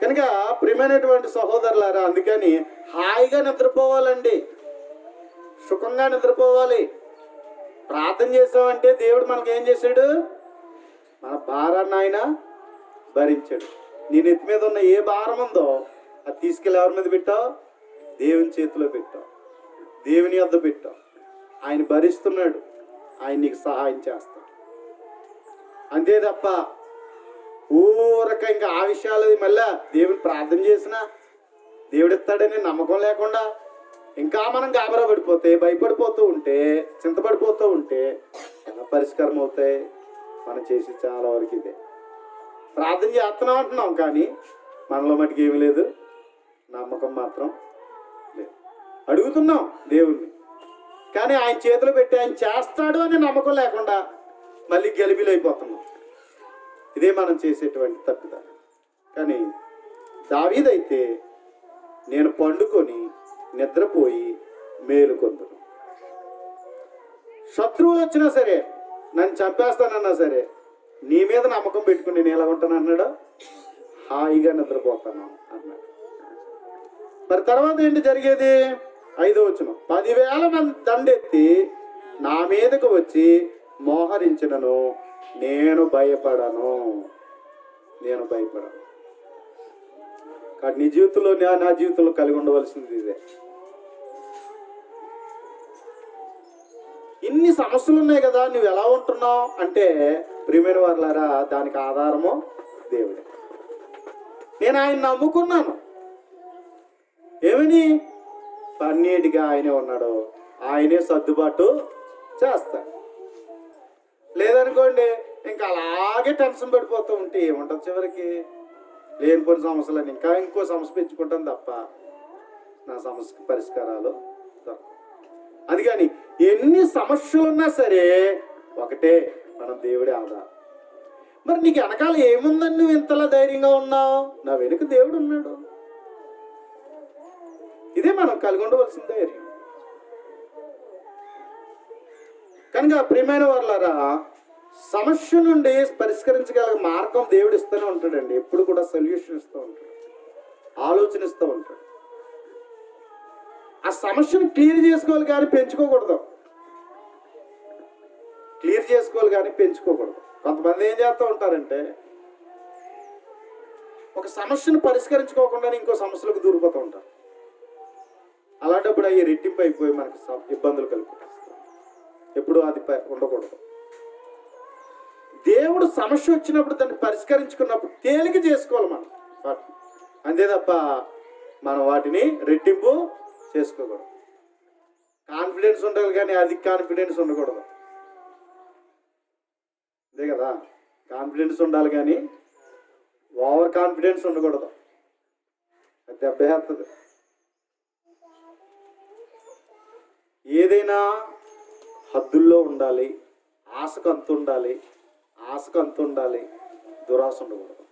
కనుక ప్రియమైనటువంటి సహోదరులారా, అందుకని హాయిగా నిద్రపోవాలండి, సుఖంగా నిద్రపోవాలి. ప్రార్థన చేసామంటే దేవుడు మనకి ఏం చేశాడు? మన భారాన్ని ఆయన భరించాడు. నీ నెత్తి మీద ఉన్న ఏ భారం ఉందో అది తీసుకెళ్ళి ఎవరి మీద పెట్టావు? దేవుని చేతిలో పెట్టావు, దేవుని వద్ద పెట్టావు. ఆయన భరిస్తున్నాడు, ఆయన నీకు సహాయం చేస్తాడు. అంతే తప్ప ఊరక ఇంకా ఆ విషయాలు మళ్ళా దేవుని ప్రార్థన చేసినా దేవుడు ఇస్తాడని నమ్మకం లేకుండా ఇంకా మనం గాబరా పడిపోతే, భయపడిపోతూ ఉంటే, చింతపడిపోతూ ఉంటే ఎలా పరిష్కారం అవుతాయి? మనం చేసి చాలా వరకు ఇదే. ప్రార్థన చేస్తున్నాం అంటున్నాం, కానీ మనలో మటుకు ఏమీ లేదు, నమ్మకం మాత్రం లేదు. అడుగుతున్నాం దేవుణ్ణి, కానీ ఆయన చేతిలో పెట్టి ఆయన చేస్తాడు అనే నమ్మకం లేకుండా మళ్ళీ గలిబిలైపోతున్నాం. ఇదే మనం చేసేటువంటి తప్పిదాలు. కానీ దావీదైతే నేను పండుకొని నిద్రపోయి మేలుకొందును. శత్రువులు వచ్చినా సరే, నన్ను చంపేస్తానన్నా సరే, నీ మీద నమ్మకం పెట్టుకుని నేను ఎలా ఉంటాను అన్నాడు? హాయిగా నిద్రపోతాను అన్నాడు. మరి తర్వాత ఏంటి జరిగేది? 5వ వచనం, 10,000 మంది దండెత్తి నా మీదకు వచ్చి మోహరించినను నేను భయపడను. కాబట్టి నీ జీవితంలో నా జీవితంలో కలిగి ఉండవలసింది ఇదే. ఇన్ని సమస్యలు ఉన్నాయి కదా, నువ్వు ఎలా ఉంటున్నావు అంటే, ప్రియమైన వారులారా, దానికి ఆధారము దేవుడే. నేను ఆయన నమ్ముకున్నాను. ఏమని? అన్నిటిగా ఆయనే ఉన్నాడు, ఆయనే సర్దుబాటు చేస్తాడు. లేదనుకోండి, ఇంకా అలాగే టెన్షన్ పడిపోతూ ఉంటే ఏముంటుంది? చివరికి లేనిపోయిన సమస్యలని ఇంకా ఇంకో సమస్య పెంచుకుంటాను తప్ప నా సమస్యకి పరిష్కారాలు దొరకవు. అందుకని ఎన్ని సమస్యలున్నా సరే ఒకటే, మనం దేవుడే ఆధారం. మరి నీకు వెనకాల ఏముందని నువ్వు ఇంతలా ధైర్యంగా ఉన్నావు? నా వెనుక దేవుడు ఉన్నాడు. ఇదే మనం కలిగి ఉండవలసిన ధైర్యం. కనుక ప్రియమైన వారులారా, సమస్య నుండి పరిష్కరించగల మార్గం దేవుడు ఇస్తూనే ఉంటాడండి. ఎప్పుడు కూడా సొల్యూషన్ ఇస్తూ ఉంటాడు, ఆలోచన ఇస్తూ ఉంటాడు. ఆ సమస్యను క్లియర్ చేసుకోవాలి కానీ పెంచుకోకూడదు. క్లియర్ చేసుకోవాలి కానీ పెంచుకోకూడదు. కొంతమంది ఏం చేస్తూ ఉంటారంటే ఒక సమస్యను పరిష్కరించుకోకుండా ఇంకో సమస్యలకు దూరిపోతూ ఉంటారు. అలాంటప్పుడు అవి రెట్టింపు అయిపోయి మనకి ఇబ్బందులు కలుగుతాయి. ఎప్పుడు అది ఉండకూడదు. దేవుడు సమస్య వచ్చినప్పుడు దాన్ని పరిష్కరించుకున్నప్పుడు తేలిక చేసుకోవాలి మనం, అంతే తప్ప మనం వాటిని రెట్టింపు చేసుకోకూడదు. కాన్ఫిడెన్స్ ఉండాలి కానీ అధిక కాన్ఫిడెన్స్ ఉండకూడదు. అంతే కదా, కాన్ఫిడెన్స్ ఉండాలి కానీ ఓవర్ కాన్ఫిడెన్స్ ఉండకూడదు. అది దెబ్బేస్తుంది. ఏదైనా హద్దుల్లో ఉండాలి. ఆశకు అంత ఉండాలి. ఆశకు అంత ఉండాలి. దురాశ ఉండకూడదు.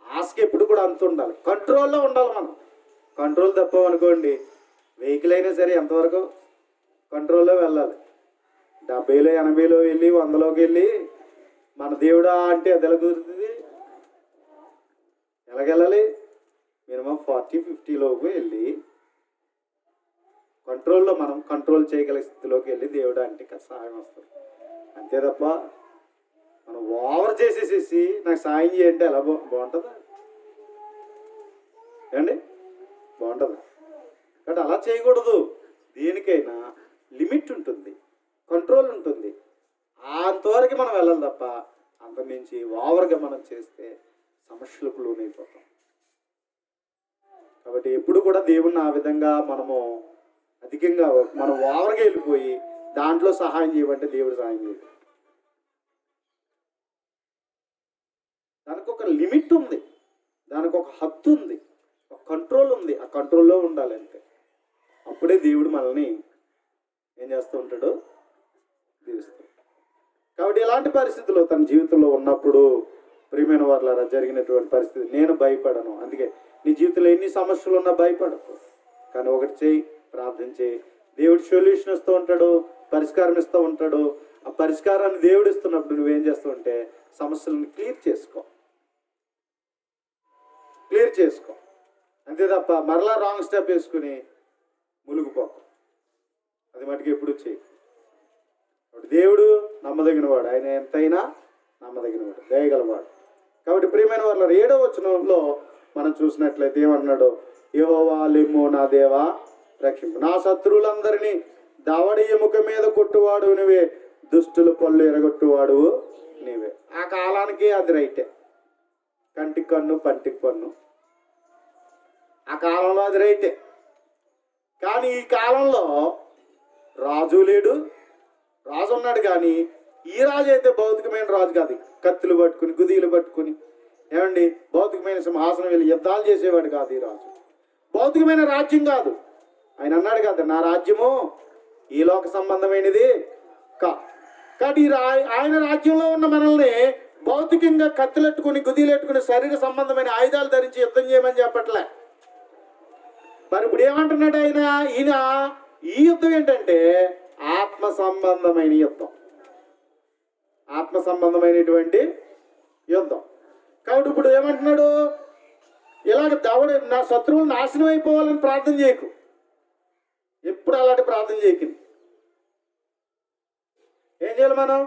ఆశకి ఎప్పుడు కూడా అంత ఉండాలి. కంట్రోల్లో ఉండాలి. మనం కంట్రోల్ తప్పామనుకోండి, వెహికల్ అయినా సరే ఎంతవరకు కంట్రోల్లో వెళ్ళాలి. 70లో 80లో వెళ్ళి 100లోకి వెళ్ళి మన దేవుడా అంటే అది ఎలా కుదురుతుంది? ఎలాగెళ్ళాలి? మినిమం 40-50లోకి వెళ్ళి కంట్రోల్లో మనం కంట్రోల్ చేయగలిగే స్థితిలోకి వెళ్ళి దేవుడా అంటే సహాయం వస్తుంది. అంతే తప్ప మనం ఓవర్ చేసేసేసి నాకు సాయం చేయంటే ఎలా బాగుంటుందా? ఏమండి, బాగుంటుందా? కాబట్టి అలా చేయకూడదు. దేనికైనా లిమిట్ ఉంటుంది, కంట్రోల్ ఉంటుంది. అంతవరకు మనం వెళ్ళాలి తప్ప అంతమించి ఓవర్గా మనం చేస్తే సమస్యలకు లోనైపోతాం. కాబట్టి ఎప్పుడు కూడా దేవుణ్ణి ఆ విధంగా మనము అధికంగా మనం ఓవర్గా వెళ్ళిపోయి దాంట్లో సహాయం చేయమంటే దేవుడు సహాయం చేయడు. దానికి ఒక లిమిట్ ఉంది, దానికి ఒక హద్దు ఉంది, ఒక కంట్రోల్ ఉంది. ఆ కంట్రోల్లో ఉండాలి అంతే. అప్పుడే దేవుడు మనల్ని ఏం చేస్తూ ఉంటాడు? దీవిస్తాడు. కాబట్టి ఇలాంటి పరిస్థితుల్లో తన జీవితంలో ఉన్నప్పుడు ప్రియమైన వారులారా జరిగినటువంటి పరిస్థితి, నేను భయపడను. అందుకే నీ జీవితంలో ఎన్ని సమస్యలు ఉన్నా భయపడకు. కానీ ఒకటి చేయి, ప్రార్థన చేయి. దేవుడు సొల్యూషన్ ఇస్తూ ఉంటాడు, పరిష్కారం ఇస్తూ ఉంటాడు. ఆ పరిష్కారాన్ని దేవుడు ఇస్తున్నప్పుడు నువ్వేం చేస్తావు అంటే సమస్యలను క్లియర్ చేసుకో. అంతే తప్ప మరలా రాంగ్ స్టెప్ వేసుకుని మునిగిపోకు. అది మటుకు ఎప్పుడు చేయి. దేవుడు నమ్మదగినవాడు. ఆయన ఎంతైనా నమ్మదగినవాడు, దయగలవాడు. కాబట్టి ప్రియమైన వారు 7వ వచనంలో మనం చూసినట్లయితే ఏమన్నాడు? యెహోవా లెమ్ము, నా దేవా రక్షింపు. నా శత్రువులందరినీ దవడ ఎముక మీద కొట్టువాడు నువ్వే, దుష్టుల పళ్ళు ఎరగొట్టువాడు నీవే. ఆ కాలానికి అది రైటే. కంటికి కన్ను, పంటికి పన్ను. ఆ కాలంలో అది రైటే. కానీ ఈ కాలంలో రాజు లేడు. రాజు ఉన్నాడు కానీ ఈ రాజు అయితే భౌతికమైన రాజు కాదు. కత్తులు పట్టుకుని, గుదిలు పట్టుకుని, ఏమండి, భౌతికమైన సింహాసనం వెళ్ళి యుద్ధాలు చేసేవాడు కాదు ఈ రాజు. భౌతికమైన రాజ్యం కాదు. ఆయన అన్నాడు కదా, నా రాజ్యము ఈ లోక సంబంధమైనది కాబట్టి ఆయన రాజ్యంలో ఉన్న మనల్ని భౌతికంగా కత్తులెట్టుకుని, గుదిలెట్టుకుని, శరీర సంబంధమైన ఆయుధాలు ధరించి యుద్ధం చేయమని చెప్పట్లే. మరి ఇప్పుడు ఏమంటున్నాడు ఈయన? ఈ యుద్ధం ఏంటంటే ఆత్మ సంబంధమైన యుద్ధం, ఆత్మ సంబంధమైనటువంటి యుద్ధం. కాబట్టి ఇప్పుడు ఏమంటున్నాడు? ఇలాగ నా శత్రువులు నాశనం అయిపోవాలని ప్రార్థన చేయకు. ఎప్పుడు అలాంటి ప్రార్థన చేయకు. ఏం చేయాలి మనం?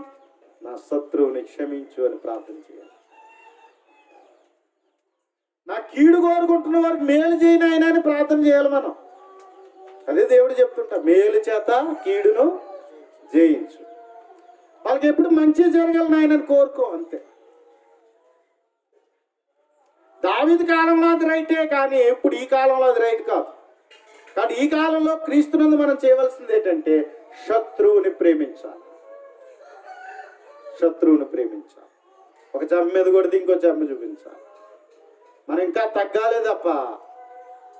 నా శత్రువుని క్షమించు అని ప్రార్థన చేయాలి. నా కీడు కోరుకుంటున్న వారికి మేలు చేయని ఆయన అని ప్రార్థన చేయాలి మనం. అదే దేవుడు చెప్తుంటా, మేలు చేత కీడును జయించు. వాళ్ళకి ఎప్పుడు మంచి జరగాలని ఆయనని కోరుకో, అంతే. దావీదు కాలంలో అది రైటే, కానీ ఇప్పుడు ఈ కాలంలో అది రైట్ కాదు. కానీ ఈ కాలంలో క్రీస్తునందు మనం చేయవలసింది ఏంటంటే శత్రువుని ప్రేమించాలి. శత్రువుని ప్రేమించాలి. ఒక చెంప మీద కొడితే ఇంకో చెంప చూపించాలి. మనం ఇంకా తగ్గాలే తప్ప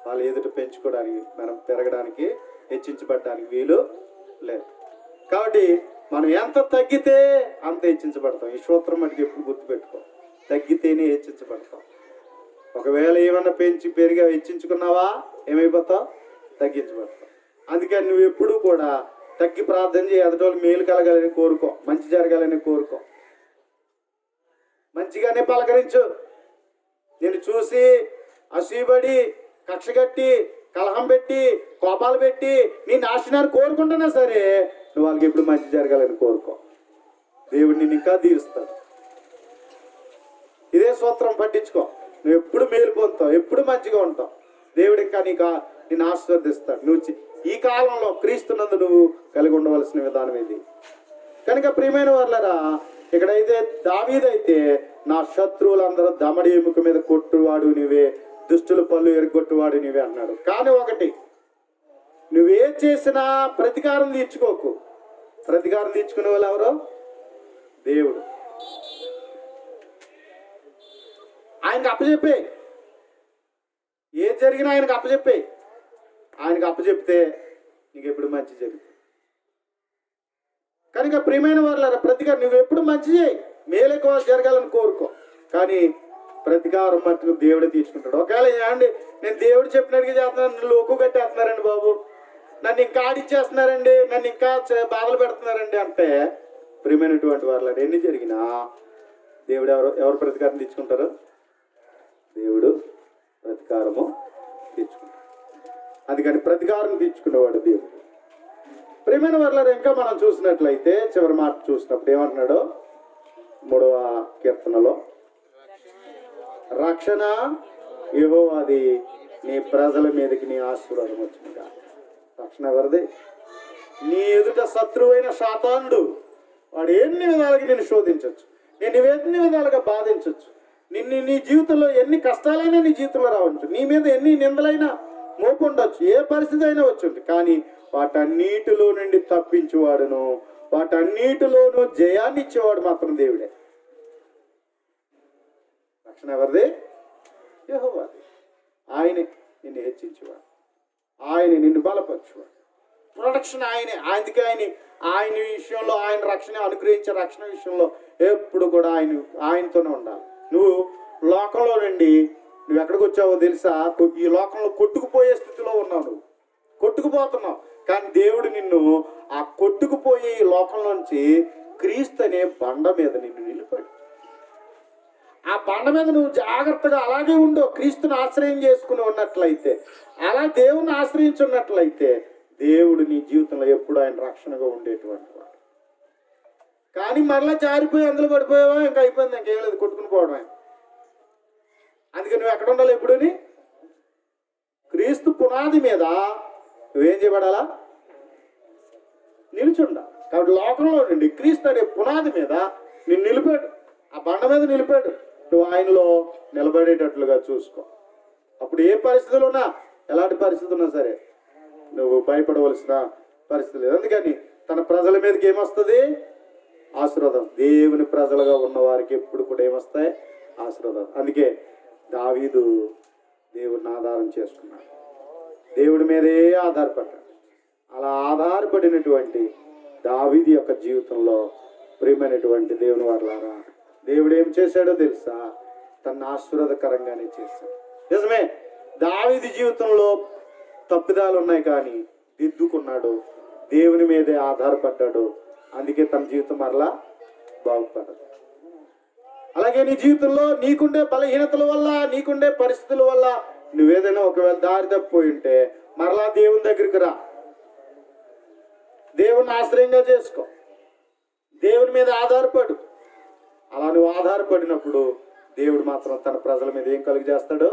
వాళ్ళు ఎదుట పెంచుకోవడానికి, మనం పెరగడానికి, హెచ్చించబడడానికి వీలు లేదు. కాబట్టి మనం ఎంత తగ్గితే అంత హెచ్చించబడతాం. ఈ సూత్రం మనకి ఎప్పుడు గుర్తుపెట్టుకో. తగ్గితేనే హెచ్చించబడతాం. ఒకవేళ ఏమన్నా పెంచి పెరిగా హెచ్చించుకున్నావా ఏమైపోతావు? తగ్గించబడతావు. అందుకని నువ్వు ఎప్పుడు కూడా తగ్గి ప్రార్థన చేయి. ఎదుటోళ్ళు మేలు కలగాలని కోరుకో, మంచి జరగాలని కోరుకో, మంచిగానే పలకరించు. నేను చూసి అసూయపడి కక్షగట్టి కలహం పెట్టి కోపాలు పెట్టి నీ నాశనాన్ని కోరుకుంటున్నా సరే నువ్వు వాళ్ళకి ఎప్పుడు మంచి జరగాలని కోరుకో. దేవుడు నిన్ను ఇంకా దీవిస్తాడు. ఇదే సూత్రం పట్టించుకో. నువ్వు ఎప్పుడు మేలు పొందుతావు, ఎప్పుడు మంచిగా ఉంటావు. దేవుడు ఇంకా నిన్ను ఆశీర్వదిస్తాడు. నువ్వు ఈ కాలంలో క్రీస్తునందు నువ్వు కలిగి ఉండవలసిన విధానం ఇది. కనుక ప్రియమైన వాళ్ళరా, ఇక్కడైతే దావీదైతే నా శత్రువులందరూ దమడి ఎముక మీద కొట్టువాడు నీవే, దుష్టుల పళ్ళు ఎరగొట్టువాడు నీవే అన్నాడు. కానీ ఒకటి, నువ్వే చేసినా ప్రతీకారం తీర్చుకోకు. ప్రతీకారం తీర్చుకునే వాళ్ళు ఎవరో? దేవుడు. ఆయనకు అప్పచెప్పే, ఏది జరిగినా ఆయనకు అప్పచెప్పే. ఆయనకు అప్పచెప్తే నీకు ఎప్పుడు మంచి జరుగుతుంది. కనుక ప్రియమైన వాళ్ళారా, ప్రతికారం నువ్వు ఎప్పుడు మంచి చేయి, మేలెక్కువ జరగాలని కోరుకో. కానీ ప్రతీకారం మట్టుకు దేవుడే తీసుకుంటాడు. ఒకవేళ ఏమండి నేను దేవుడు చెప్పినట్టుగా చేస్తున్నాను, లోకు కట్టేస్తున్నారండి బాబు, నన్ను ఇంకా ఆడిచ్చేస్తున్నారండి, నన్ను ఇంకా బాధలు పెడుతున్నారండి అంటే, ప్రియమైనటువంటి వాళ్ళ ఎన్ని జరిగినా దేవుడు ఎవరు ప్రతీకారం తెచ్చుకుంటారు? దేవుడు ప్రతీకారము తెచ్చుకుంటాడు. అందుకని ప్రతీకారం తెచ్చుకునేవాడు దేవుడు. ప్రియమైన వాళ్ళ ఇంకా మనం చూసినట్లయితే చివరి మాట చూసినప్పుడు ఏమంటున్నాడు? 3వ కీర్తనలో, రక్షణ యెహోవాది, నీ ప్రజల మీదకి నీ ఆశీర్వాదం వచ్చిందిగా. రక్షణ ఎవరిది? నీ ఎదుట శత్రువైన సాతానుడు వాడు ఎన్ని విధాలుగా నిన్ను శోధించవచ్చు, నేను ఎన్ని విధాలుగా బాధించవచ్చు, నీ జీవితంలో ఎన్ని కష్టాలైనా నీ జీవితంలో రావచ్చు, నీ మీద ఎన్ని నిందలైనా మోపు ఉండొచ్చు, ఏ పరిస్థితి అయినా వచ్చుంది. కానీ వాటన్నిటిలో నుండి తప్పించేవాడును, వాటన్నిటిలోనూ జయాన్ని ఇచ్చేవాడు మాత్రం దేవుడే. రక్షణ ఎవరిది? యెహోవాది. ఆయనే నిన్ను హెచ్చించేవాడు, ఆయన నిన్ను బలపరచేవాడు. ప్రొటెక్షన్ ఆయనే. అందుకే ఆయన విషయంలో, ఆయన రక్షణ అనుగ్రహించే రక్షణ విషయంలో ఎప్పుడు కూడా ఆయనతోనే ఉండాలి. నువ్వు లోకంలో నుండి నువ్వు ఎక్కడికి వచ్చావో తెలుసా? ఈ లోకంలో కొట్టుకుపోయే స్థితిలో ఉన్నావు, నువ్వు కొట్టుకుపోతున్నావు. కానీ దేవుడు నిన్ను ఆ కొట్టుకుపోయే ఈ లోకంలోంచి క్రీస్తు అనే బండ మీద నిన్ను నిలిపాడు. ఆ బండ మీద నువ్వు జాగ్రత్తగా అలాగే ఉండు. క్రీస్తుని ఆశ్రయం చేసుకుని ఉన్నట్లయితే, అలా దేవుని ఆశ్రయించున్నట్లయితే దేవుడు నీ జీవితంలో ఎప్పుడు ఆయన రక్షణగా ఉండేటువంటి వాడు. కానీ మరలా జారిపోయి అందులో పడిపోయావా, ఇంకా అయిపోయింది, ఇంకేం లేదు, కొట్టుకుని పోవడమే. అందుకే నువ్వు ఎక్కడ ఉండాలి? ఎప్పుడుని క్రీస్తు పునాది మీద నువ్వేం చేయబడాలా? నిలుచుండాలి. కాబట్టి లోకంలో నుండి క్రీస్తు అనే పునాది మీద నిన్ను నిలిపాడు, ఆ బండ మీద నిలిపాడు. నువ్వు ఆయనలో నిలబడేటట్లుగా చూసుకో. అప్పుడు ఏ పరిస్థితులు ఉన్నా, ఎలాంటి పరిస్థితి ఉన్నా సరే నువ్వు భయపడవలసిన పరిస్థితి లేదు. అందుకని తన ప్రజల మీదకి ఏమొస్తుంది? ఆశీర్వాదం. దేవుని ప్రజలుగా ఉన్న వారికి ఎప్పుడు కూడా ఏమొస్తాయి? ఆశీర్వాదం. అందుకే దావీదు దేవుడిని ఆధారం చేసుకున్నాడు, దేవుడి మీదే ఆధారపడ్డాడు. అలా ఆధారపడినటువంటి దావీదు యొక్క జీవితంలో ప్రియమైనటువంటి దేవుని వారలారా, దేవుడు ఏం చేశాడో తెలుసా? తన ఆశీర్వాదకరంగానే చేశాడు. నిజమే, దావీదు జీవితంలో తప్పిదాలు ఉన్నాయి, కానీ దిద్దుకున్నాడు, దేవుని మీదే ఆధారపడ్డాడు. అందుకే తన జీవితం మరలా బాగుపడదు. అలాగే నీ జీవితంలో నీకుండే బలహీనతల వల్ల, నీకుండే పరిస్థితుల వల్ల నువ్వేదైనా ఒకవేళ దారి తప్పిపోయి ఉంటే మరలా దేవుని దగ్గరికి రా, దేవుని ఆశ్రయంగా చేసుకో, దేవుని మీద ఆధారపడు. అలా నువ్వు ఆధారపడినప్పుడు దేవుడు మాత్రం తన ప్రజల మీద ఏం కలుగు చేస్తాడు?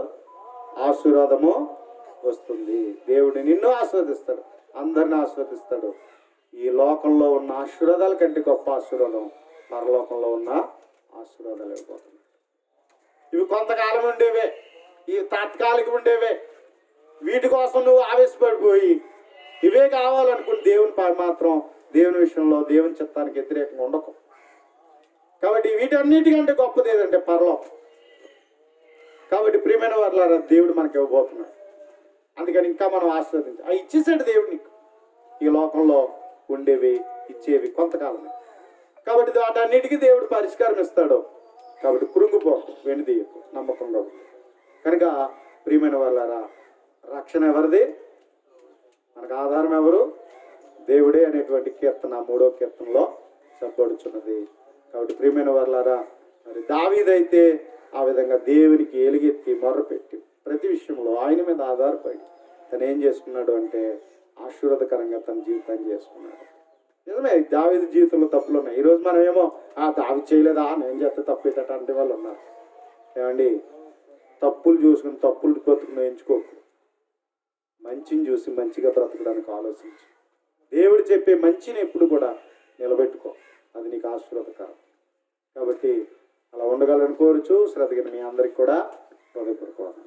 ఆశీర్వాదము వస్తుంది. దేవుడు నిన్ను ఆశీర్వదిస్తాడు, అందరిని ఆశీర్వదిస్తాడు. ఈ లోకంలో ఉన్న ఆశీర్వాదాల కంటే గొప్ప ఆశీర్వాదం పరలోకంలో ఉన్న ఆశీర్వాదాలు అయిపోతున్నాయి. ఇవి కొంతకాలం ఉండేవే, ఇవి తాత్కాలిక ఉండేవే. వీటి కోసం నువ్వు ఆవేశపడిపోయి ఇవే కావాలనుకుని దేవుని విషయంలో దేవుని చిత్తానికి వ్యతిరేకంగా ఉండకు. కాబట్టి వీటన్నిటికంటే గొప్పది ఏదంటే పరలోకం. కాబట్టి ప్రియమైన వారులారా, దేవుడు మనకి ఇవ్వబోతున్నాడు. అందుకని ఇంకా మనం ఆశీర్వదించాలి. అవి ఇచ్చేసాడు దేవుడు నీకు. ఈ లోకంలో ఉండేవి ఇచ్చేవి కొంతకాలమే. కాబట్టి వాటన్నిటికీ దేవుడు పరిష్కారం ఇస్తాడు. కాబట్టి కృంగిపోకు, వెనుదీయకు, నమ్మకంగా ఉంది. కనుక ప్రియమైన వారులారా, రక్షణ ఎవరిది? మనకు ఆధారం ఎవరు? దేవుడే అనేటువంటి కీర్తన 3వ కీర్తనలో చెప్పబడుచున్నది. కాబట్టి ప్రియమైన వారులారా, మరి దావీదైతే ఆ విధంగా దేవునికి ఎలుగెత్తి మొర్రపెట్టి ప్రతి విషయంలో ఆయన మీద ఆధారపడి తను ఏం చేసుకున్నాడు అంటే ఆశీర్వాదకరంగా తన జీవితాన్ని చేసుకున్నాడు. నిజమే, దావీదు జీవితంలో తప్పులు ఉన్నాయి. ఈరోజు మనం ఏమో దావీదు చేయలేదా, నేను చేస్తే తప్పేటట్టు అంటే వాళ్ళు ఉన్నారు. ఏమండి, తప్పులు చూసుకుని తప్పులు బ్రతుకుని ఎంచుకోకు. మంచిని చూసి మంచిగా బ్రతకడానికి ఆలోచించు. దేవుడు చెప్పే మంచిని ఎప్పుడు కూడా నిలబెట్టుకో, అది నీకు ఆశీర్వాదకరం. కాబట్టి అలా ఉండగలని కోరుచు శ్రద్ధగా మీ అందరికి కూడా హృదయపూర్వక